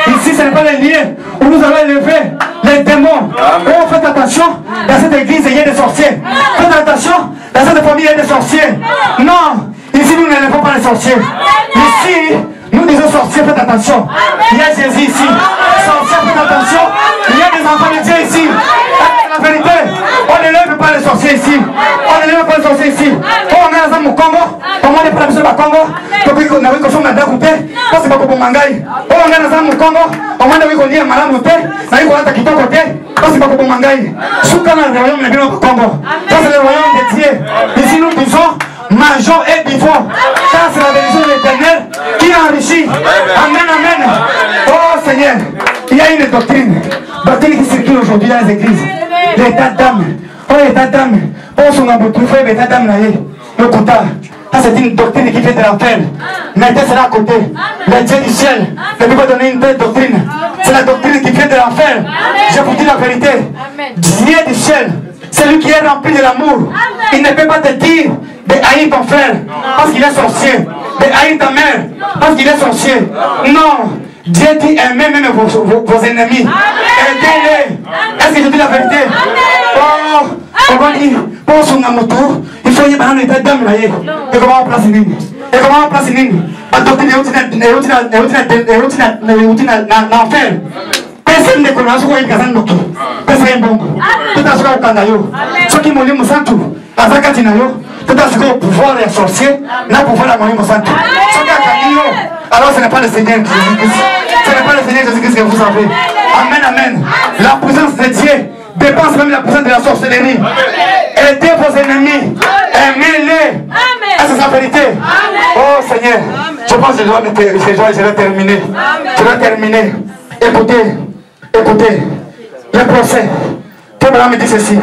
Ici, ce n'est pas les liens où nous allons élever les démons. Oh, faites attention, dans cette église, il y a des sorciers. Faites attention, dans cette famille, il y a des sorciers. Non, ici, nous n'élevons pas les sorciers. Ici, nous disons sorciers, faites attention. Il y a Jésus ici. Sorciers, faites attention. Il y a des enfants de Dieu ici. La vérité, on n'élève pas les sorciers ici. On n'élève pas les sorciers ici. Oh, on est dans le Congo. On est dans le Congo. On est dans le Congo. Parce que on est dans le Congo. On est dans le Congo. On est dans le Congo. Parce que on est dans le Congo. C'est le royaume de Dieu. Ici, nous disons mangeons et vivons. Car c'est la vérité de l'Éternel qui enrichit. Amen, amen. Oh Seigneur, il y a une doctrine qui circule aujourd'hui dans les églises. L'état d'âme. Oh l'état d'âme. Oh son aboutou, frère, l'état d'âme là. Le kouta. Ça c'est une doctrine qui fait de l'enfer. Mettez cela à côté. Le Dieu du ciel ne peut pas donner une telle doctrine. C'est la doctrine qui fait de l'enfer. Je vous dis la vérité. Dieu du ciel, celui qui est rempli de l'amour, il ne peut pas te dire de haïr ton frère parce qu'il est sorcier, de haïr ta mère parce qu'il est sorcier. Non, Dieu dit aimez même vos ennemis. Aidez-les. Est-ce que je dis la vérité? Oh, on va dire, pour son amour, il faut y avoir un état d'âme là. Et comment on place une ligne? Et comment on place une ligne? La doctrine est l'enfer. Personne ne connaît ce qu'on est casé dans personne n'est bon. Tout à ce qu'on a eu. Ceux qui m'ont dit Moussantou, à Zakatinayo, tout à ce qu'on pouvoir les sorciers, n'a pouvoir la moyen Moussantou. Ceux qui ont gagné, alors ce n'est pas le Seigneur Jésus-Christ. Ce n'est pas le Seigneur Jésus-Christ que vous savez. Amen, amen. La présence de Dieu dépense même la présence de la sorcellerie. Aidez vos ennemis. Aimez-les. C'est sa vérité. Oh Seigneur, je pense que je dois terminer. Je dois terminer. Écoutez, écoutez, le procès. Abraham me dit ceci.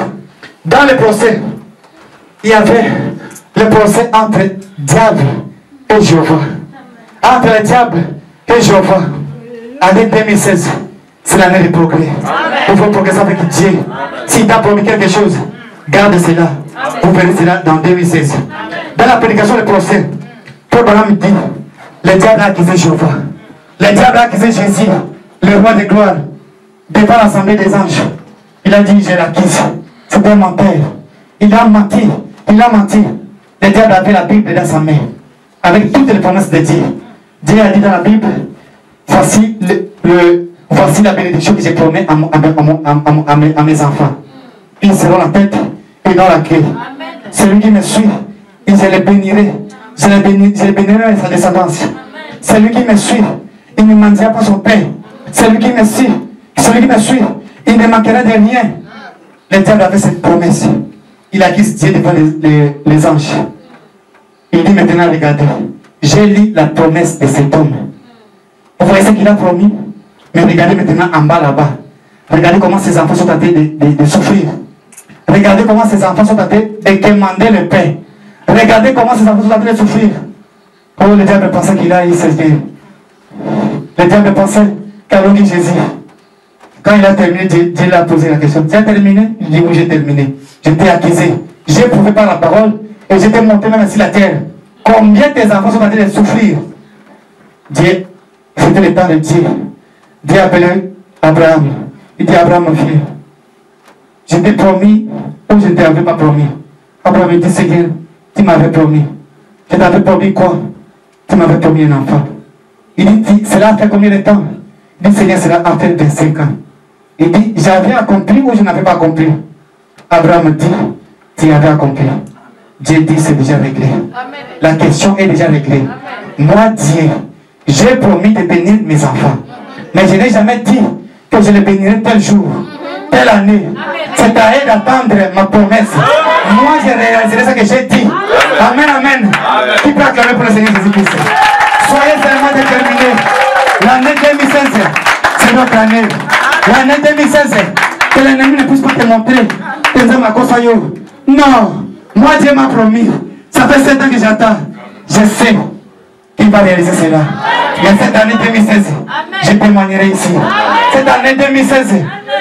Dans le procès, il y avait le procès entre diable et Jéhovah. Entre le diable et Jéhovah. Année 2016, c'est l'année du progrès. Il faut progresser avec Dieu. S'il t'a promis quelque chose, garde cela. Vous verrez cela dans 2016. Dans la prédication du procès, Abraham dit, le diable a accusé Jéhovah. Le diable a accusé Jésus, le roi de gloire, devant l'assemblée des anges. Il a dit, je l'acquise. C'est un menteur. Il a menti. Il a menti. Le diable avait la Bible dans sa main, avec toutes les promesses de Dieu. Dieu a dit dans la Bible, voici la bénédiction que j'ai promis à mes enfants. Ils seront la tête et dans la queue. Celui qui me suit, je le bénirai. Je le bénirai avec sa descendance. Celui qui me suit, il ne mendiera pas son pain. Celui qui me suit, il ne manquera de rien. Le diable avait cette promesse. Il a acquis Dieu devant les anges. Il dit maintenant, regardez, j'ai lu la promesse de cet homme. Vous voyez ce qu'il a promis? Mais regardez maintenant en bas là-bas. Regardez comment ces enfants sont en train de souffrir. Regardez comment ces enfants sont en train de demander le pain. Regardez comment ces enfants sont en train de souffrir. Oh, le diable pensait qu'il a eu ce Dieu. Le diable pensait qu'allons dit Jésus. Quand il a terminé, Dieu lui a posé la question. Tu as terminé? Il dit oui, j'ai terminé. J'étais accusé. J'ai prouvé par la parole et j'étais monté même sur la terre. Combien tes enfants sont en train de souffrir? Dieu, c'était le temps de Dieu. Dieu a appelé Abraham. Il dit Abraham, mon fils, je t'ai promis ou je ne t'avais pas promis. Abraham me dit, Seigneur, tu m'avais promis. Je t'avais promis quoi? Tu m'avais promis un enfant. Il dit, cela a fait combien de temps? Il dit, Seigneur, cela a fait 25 ans. Il dit, j'avais accompli ou je n'avais pas accompli? Abraham dit, tu avais accompli. Dieu dit, c'est déjà réglé. Amen. La question est déjà réglée. Amen. Moi, Dieu, j'ai promis de bénir mes enfants. Mais je n'ai jamais dit que je les bénirai tel jour, telle année. C'est à eux d'attendre ma promesse. Moi, je réaliserai ce que j'ai dit. Amen, amen. Qui peut acclamer pour le Seigneur Jésus-Christ? Soyez seulement déterminés. L'année 2016, c'est notre année. L'année 2016, que l'ennemi ne puisse pas te montrer. Non, moi Dieu m'a promis. Ça fait 7 ans que j'attends. Je sais qu'il va réaliser cela. Mais cette année 2016, je témoignerai ici. Cette année 2016,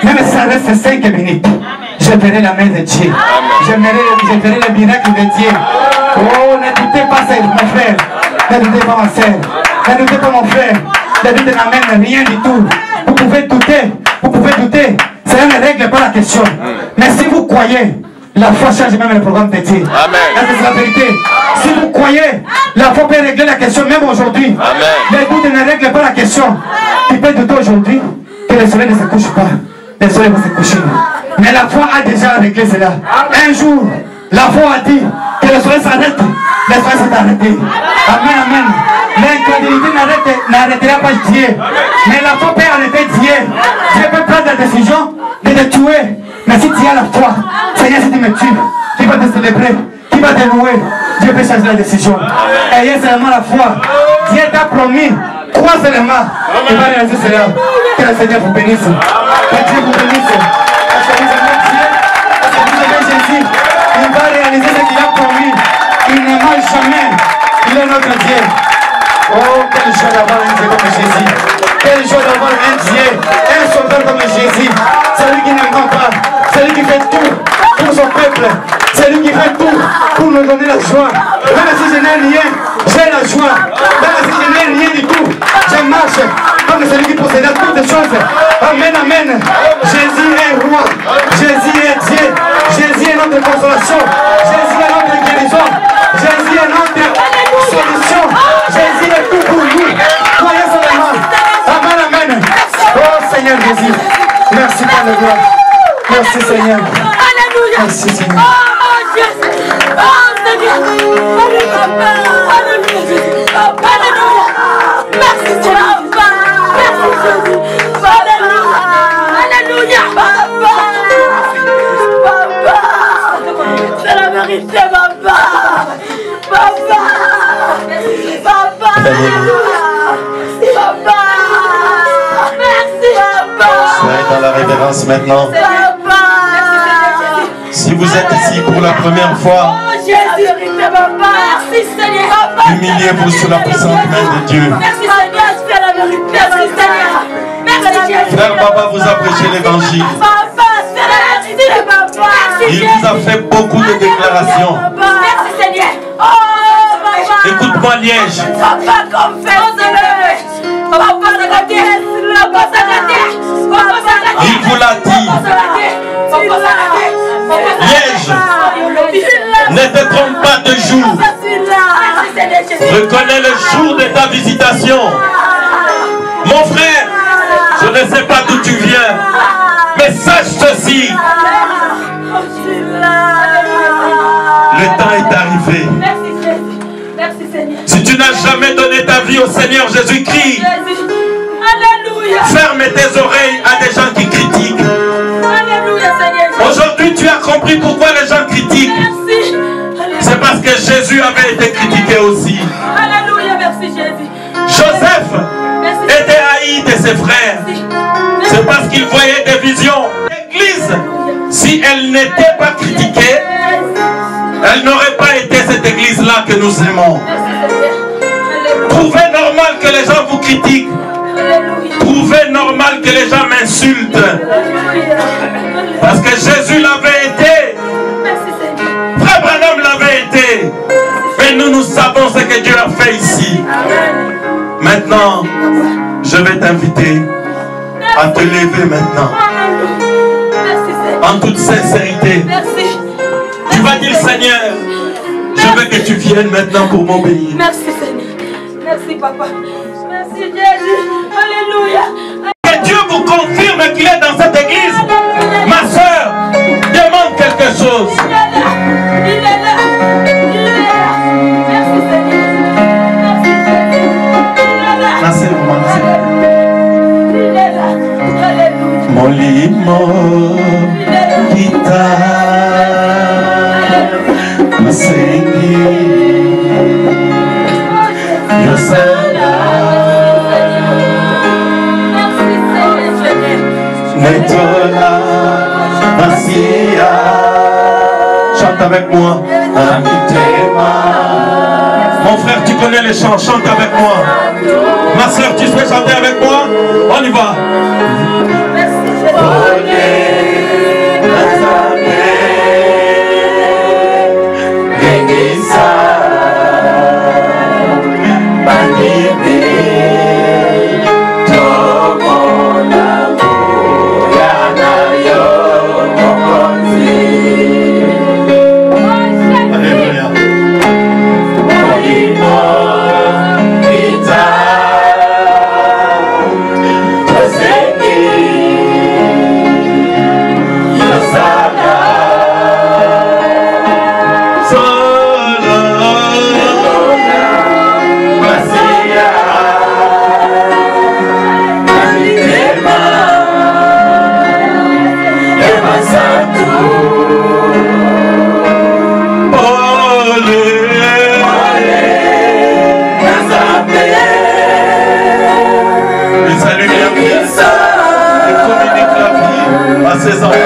même si ça reste 5 minutes, je verrai la main de Dieu. Je verrai le miracle de Dieu. Oh, ne doutez pas, mon frère. Ne doutez pas, ma soeur. Ne doutez pas, mon frère. La vie n'amène rien du tout. Vous pouvez douter. Vous pouvez douter. Cela ne règle pas la question. Mais si vous croyez, la foi change même le programme de Dieu. C'est la vérité. Si vous croyez, la foi peut régler la question même aujourd'hui. Les doutes ne règlent pas la question. Tu peux douter aujourd'hui que le soleil ne se couche pas. Le soleil va se coucher. Mais la foi a déjà réglé cela. Un jour, la foi a dit que le soleil s'arrête. Le soleil s'est arrêté. Amen, amen. L'incrédulité n'arrêtera pas Dieu. Mais la foi peut arrêter Dieu. Dieu peut prendre la décision de te tuer. Mais si tu as la foi, Seigneur, si tu me tues, qui va te célébrer, qui va te louer, Dieu peut changer la décision. Ayez seulement la foi. Dieu t'a promis. Crois seulement. Il va réaliser cela. Que le Seigneur vous bénisse. Que Dieu vous bénisse. Parce que vous aimez Dieu. Parce que vous aimez Jésus. Il va réaliser ce qu'il a promis. Il ne mange jamais. Il est notre Dieu. Oh, quelle joie d'avoir un Dieu comme Jésus. Quelle joie d'avoir un Dieu, un sauveur comme Jésus. Celui qui ne ment pas. Celui qui fait tout pour son peuple. Celui qui fait tout pour nous donner la joie. Même si je n'ai rien, j'ai la joie. Même si je n'ai rien du tout, je marche comme celui qui possédait toutes les choses. Amen, amen. Jésus est roi. Jésus est Dieu. Jésus est notre consolation. Jésus est notre guérison. Jésus est notre solution. Jésus est tout pour nous. Croyez seulement. Amen, amen. Oh Seigneur Jésus. Merci pour le gloire. Merci Seigneur. Alléluia. Merci Seigneur. Oh Jésus. Oh Seigneur. Alléluia. Alléluia. Merci Seigneur. Merci Jésus. Alléluia. Papa. C'est la vérité, papa. Papa. Papa. Papa. Merci, papa. Soyez dans la révérence maintenant. Papa. Si vous êtes ici pour la première fois, Oh Jésus, papa. Merci Seigneur. humiliez-vous sous la puissante main de Dieu. Merci Seigneur, c'est la vérité. Merci Seigneur. Merci Jésus. Frère Baba vous a prêché l'évangile. Papa, c'est la vérité, papa. Il vous a fait beaucoup de déclarations. Merci Seigneur. Oh papa. Écoute-moi Liège. Papa, confesse-le. Papa, c'est la terre. Papa, c'est la terre. Papa, c'est la terre. Il vous l'a dit. Liège, ne te trompe pas de jour. Reconnais le jour de ta visitation. Mon frère, je ne sais pas d'où tu viens, mais sache ceci. Le temps est arrivé. Merci Seigneur. Si tu n'as jamais donné ta vie au Seigneur Jésus-Christ, Alléluia. ferme tes oreilles à des gens qui critiquent. Alléluia Seigneur. Aujourd'hui, tu as compris pourquoi les gens critiquent. Merci. C'est parce que Jésus avait été critiqué aussi. Alléluia, merci Jésus. Joseph Merci. était haï de ses frères. C'est parce qu'il voyait des visions. L'église, si elle n'était pas critiquée, elle n'aurait pas été cette église-là que nous aimons. Trouvez normal que les gens vous critiquent. Trouvez normal que les gens m'insultent. Parce que Jésus l'avait été. Frère Branham l'avait été. Mais nous savons ce que Dieu a fait ici. Maintenant, je vais t'inviter à te lever maintenant. en toute sincérité. Merci. Tu vas dire, Seigneur, je veux que tu viennes maintenant pour m'obéir. Merci, Seigneur. Merci, Papa. Merci, Jésus. Alléluia. Que Dieu vous confirme qu'il est dans cette église. Ma soeur, demande quelque chose. Il est là. Il est là. Il est là. Merci, Seigneur. Merci, Jésus. Il est là. Merci, Il est là. Alléluia. Molimo kita masengi yosala netola masia. Chante avec moi. Mon frère, tu connais les chants, chante avec moi. Ma soeur, tu peux chanter avec moi? On y va. Ses enfants.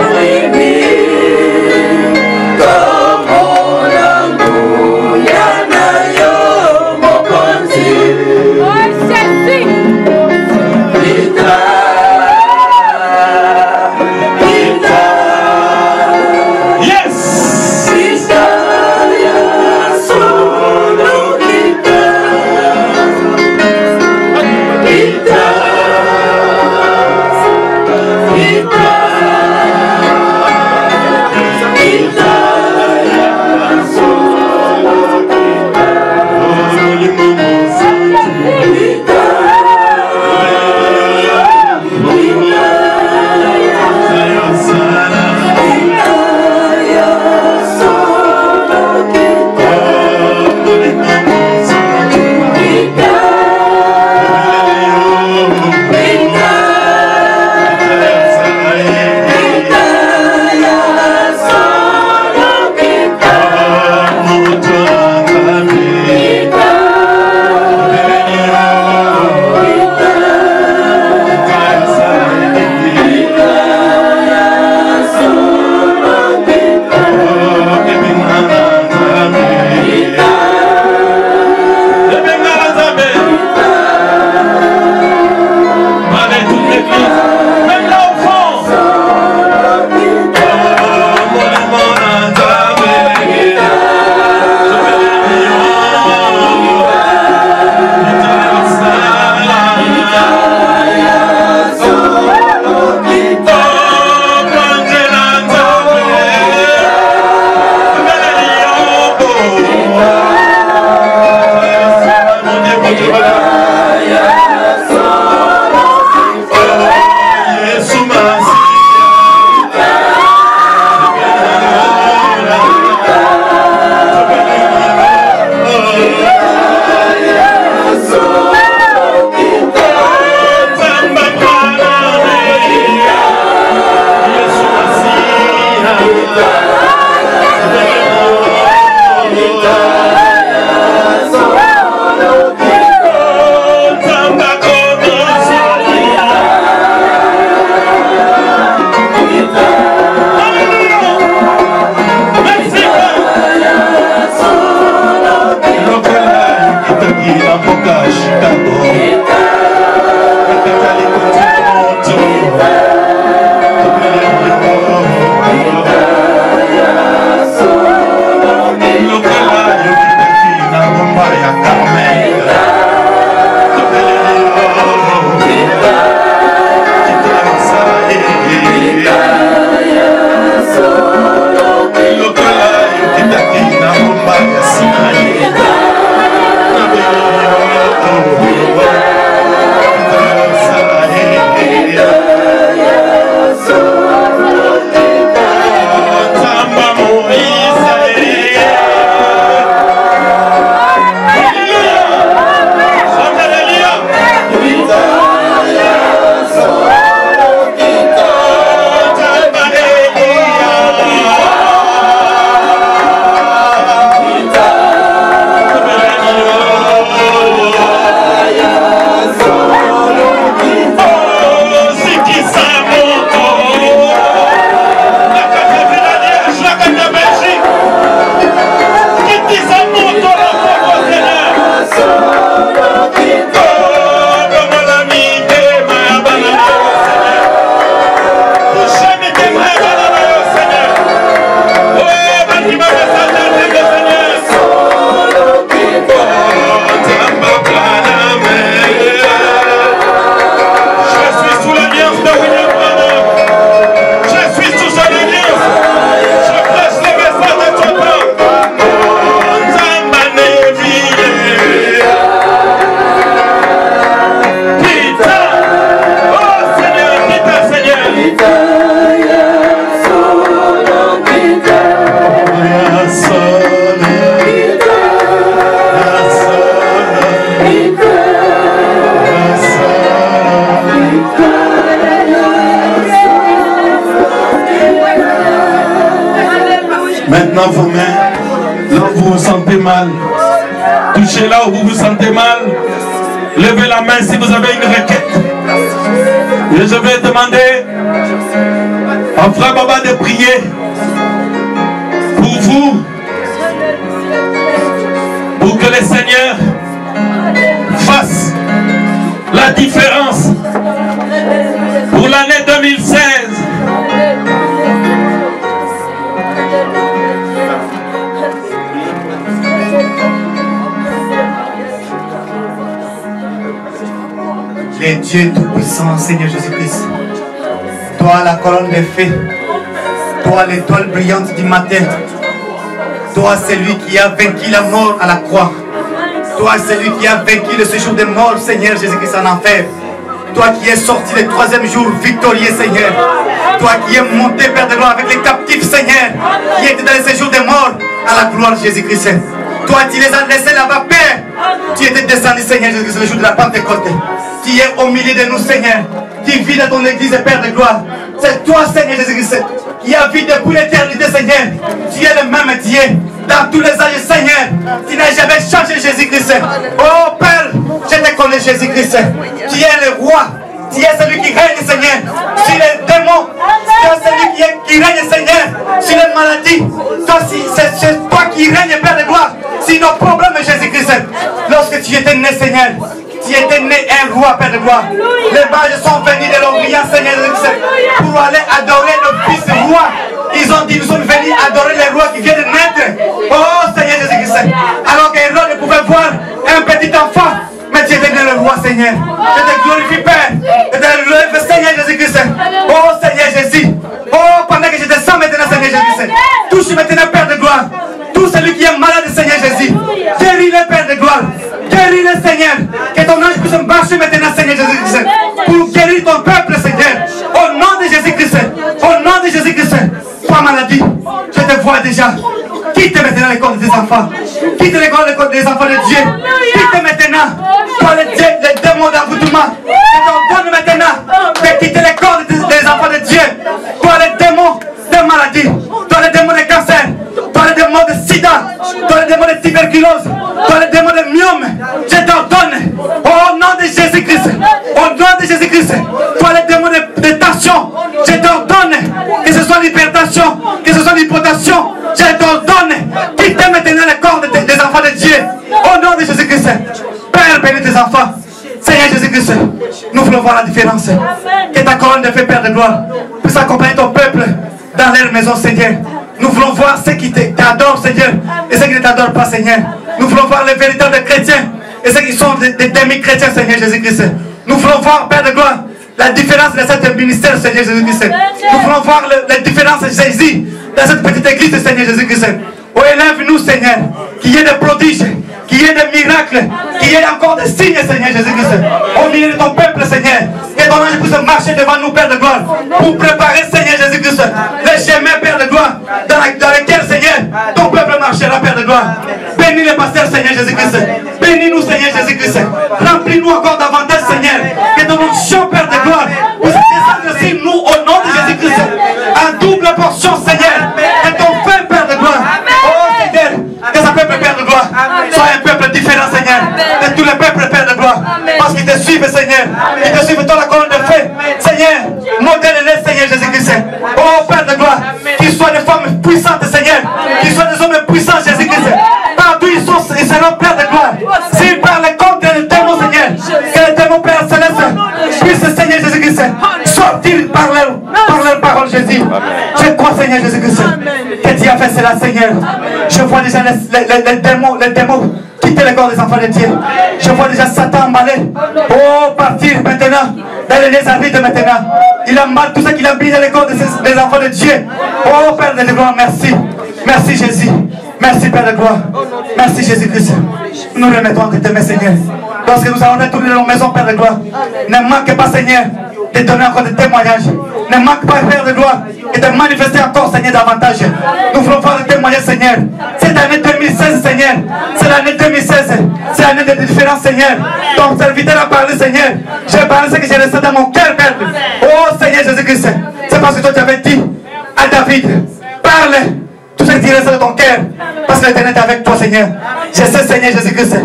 maintenant vos mains là où vous vous sentez mal. Touchez là où vous vous sentez mal. Levez la main si vous avez une requête. Et je vais demander à Frère Baba de prier pour vous, pour que le Seigneur fasse la différence pour l'année 2016. Les dieux tout-puissants, Seigneur Jésus-Christ, toi la colonne des fées, toi l'étoile brillante du matin, toi celui qui a vaincu la mort à la croix, toi celui qui a vaincu le séjour des morts, Seigneur Jésus-Christ en enfer, toi qui es sorti le 3e jour victorieux, Seigneur, toi qui es monté, Père de gloire, avec les captifs, Seigneur, qui étaient dans le séjour des morts à la gloire de Jésus-Christ. Toi, tu les as laissés là-bas, Père. Tu étais descendu, Seigneur Jésus-Christ, le jour de la Pentecôte. Tu es au milieu de nous, Seigneur. Tu vis dans ton église, Père de gloire. C'est toi, Seigneur Jésus-Christ, qui a vu depuis l'éternité, Seigneur. Tu es le même Dieu dans tous les âges, Seigneur. Tu n'as jamais changé, Jésus-Christ. Oh, Père, je te connais, Jésus-Christ. Tu es le roi. Tu es celui qui règne, Seigneur, sur les démons. Tu es celui qui règne, Seigneur, sur les maladies. C'est toi qui règne, Père de gloire, sur nos problèmes, Jésus-Christ. Lorsque tu étais né, Seigneur, tu étais né un roi, Père de gloire. Les mages sont venus de l'Orient, Seigneur Jésus-Christ, pour aller adorer le Fils roi. Ils ont dit, nous sommes venus adorer le roi qui vient de naître. Oh, Seigneur Jésus-Christ. Alors qu'Hérode pouvait voir un petit enfant, mais tu étais le roi, Seigneur. Je te glorifie, Père. Je te lève, Seigneur Jésus-Christ. Oh, Seigneur Jésus. Oh, pendant que je te sens maintenant, Seigneur Jésus-Christ. Touche maintenant, Père de gloire. Tout celui qui est malade, Seigneur Jésus. Guéris-le, Père de gloire. Guéris-le, Seigneur. Que ton ange puisse marcher maintenant, Seigneur Jésus-Christ. Pour guérir ton peuple, Seigneur. Au nom de Jésus-Christ. Au nom de Jésus-Christ. Toi, maladie, je te vois déjà. Quitte maintenant les corps des enfants. Quitte les corps des enfants de Dieu. Quitte maintenant. Toi, les démons d'envoûtement. Je t'ordonne maintenant de quitter les corps des enfants de Dieu. Toi, les démons de maladie. Toi, les démons de cancer. Toi, les démons de sida. Toi, les démons de tuberculose. Toi, les démons de myome. Je t'ordonne. Au nom de Jésus-Christ. Au nom de Jésus-Christ. Toi, les démons de tension. Je t'ordonne. Que ce soit l'hypertension. Que ce soit l'hypotension. Je t'ordonne. Quitte maintenant les corps des enfants de Dieu. Au nom de Jésus-Christ. Père, bénis tes enfants. Seigneur Jésus-Christ, nous voulons voir la différence. Que ta colonne de feu, Père de gloire, puisse accompagner ton peuple dans leur maison, Seigneur. Nous voulons voir ceux qui t'adorent, Seigneur, et ceux qui ne t'adorent pas, Seigneur. Nous voulons voir les véritables chrétiens et ceux qui sont des demi-chrétiens, Seigneur Jésus-Christ. Nous voulons voir, Père de gloire, la différence de cet ministère, Seigneur Jésus-Christ. Nous voulons voir la différence de Jésus dans cette petite église, Seigneur Jésus-Christ. Oh, élève-nous, Seigneur, qu'il y ait des prodiges, qu'il y ait des miracles, qu'il y ait encore des signes, Seigneur Jésus-Christ. Au milieu de ton peuple, Seigneur, que ton ange puisse marcher devant nous, Père de gloire, pour préparer, Seigneur Jésus-Christ, les chemins, Père de gloire, dans lesquels, Seigneur, ton peuple marchera, Père de gloire. Bénis les pasteurs, Seigneur Jésus-Christ. Bénis-nous, Seigneur Jésus-Christ. Remplis-nous encore davantage, Seigneur, que ton onction, Père de gloire, puisse descendre sur nous au nom de Jésus-Christ. En double portion, Seigneur, que ton feu, Père de gloire. Que ce peuple, Père de gloire, soit un peuple différent, Seigneur, de tous les peuples, Père de gloire, parce qu'ils te suivent, Seigneur, ils te suivent dans la colonne de feu, Seigneur, modèle-les, Seigneur Jésus-Christ. Oh, Père de gloire, qu'ils soient des femmes puissantes, Seigneur, qu'ils soient des hommes puissants, Jésus-Christ. Partout ils seront, Père de gloire. S'ils parlent contre les démons, Seigneur, que les démons, Père céleste, puissent, Seigneur Jésus-Christ, sortir par leur parole, Jésus. Je crois, Seigneur Jésus-Christ, que tu as fait cela, Seigneur. Je vois déjà les démons quitter le corps des enfants de Dieu. Je vois déjà Satan emballé. Oh, partir maintenant dans les lézardites maintenant. Il emballe tout ce qu'il a mis dans le corps des enfants de Dieu. Oh, Père de gloire, merci. Merci, Jésus. Merci, Père de gloire. Merci, Jésus-Christ. Nous remettons entre tes mains, Seigneur. Lorsque nous allons retourner dans nos maisons, Père de gloire, ne manque pas, Seigneur, de donner encore des témoignages. Ne manque pas, Père de gloire, et de manifester encore, Seigneur, davantage. Nous voulons voir le témoignage, Seigneur. Cette année 2016, Seigneur, c'est l'année 2016. C'est l'année de différence, Seigneur. Ton serviteur a parlé, Seigneur. J'ai parlé ce que j'ai resté dans mon cœur, Père. Oh, Seigneur Jésus-Christ. C'est parce que toi, tu avais dit à David, parle. Tout ce que retirer ça de ton cœur. Parce que l'Éternel est avec toi, Seigneur. Je sais, Seigneur Jésus-Christ,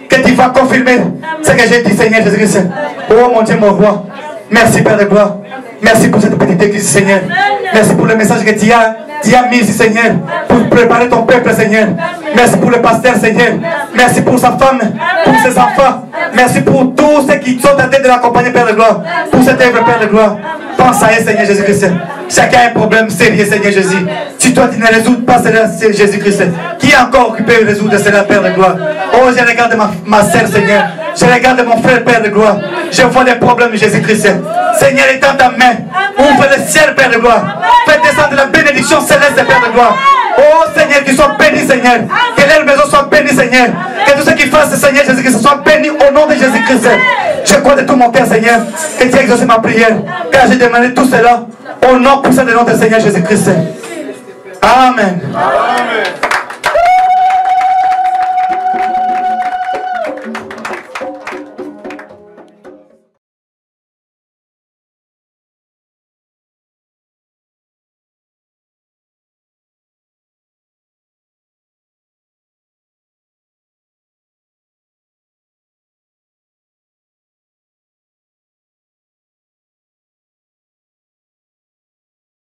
que tu vas confirmer ce que j'ai dit, Seigneur Jésus-Christ. Oh mon Dieu, mon roi. Merci, Père de gloire. Merci pour cette petite église, Seigneur. Merci pour le message que tu as mis ici, Seigneur, pour préparer ton peuple, Seigneur. Merci pour le pasteur, Seigneur. Merci pour sa femme, pour ses enfants. Merci pour tous ceux qui sont en train de l'accompagner, Père de gloire. Pour cette œuvre, Père de gloire. Pense à elle, Seigneur Jésus-Christ. Chacun a un problème sérieux, Seigneur Jésus. Si toi tu ne résous pas cela, c'est Jésus-Christ. Qui est encore occupé de résoudre cela, Père de gloire? Oh, je regarde ma sœur, Seigneur. Je regarde mon frère, Père de gloire. Je vois les problèmes de Jésus-Christ. Seigneur, étends ta main. Ouvre le ciel, Père de gloire. Fais descendre la bénédiction céleste, Père de gloire. Oh Seigneur, qu'ils soient bénis, Seigneur. Que leur maison soit bénie, Seigneur. Que tous ceux qui fassent, Seigneur Jésus-Christ, soient bénis au nom de Jésus-Christ. Je crois de tout mon cœur, Seigneur, que tu as exaucé ma prière. Car j'ai demandé tout cela au nom puissant de notre Seigneur Jésus-Christ. Amen. Amen.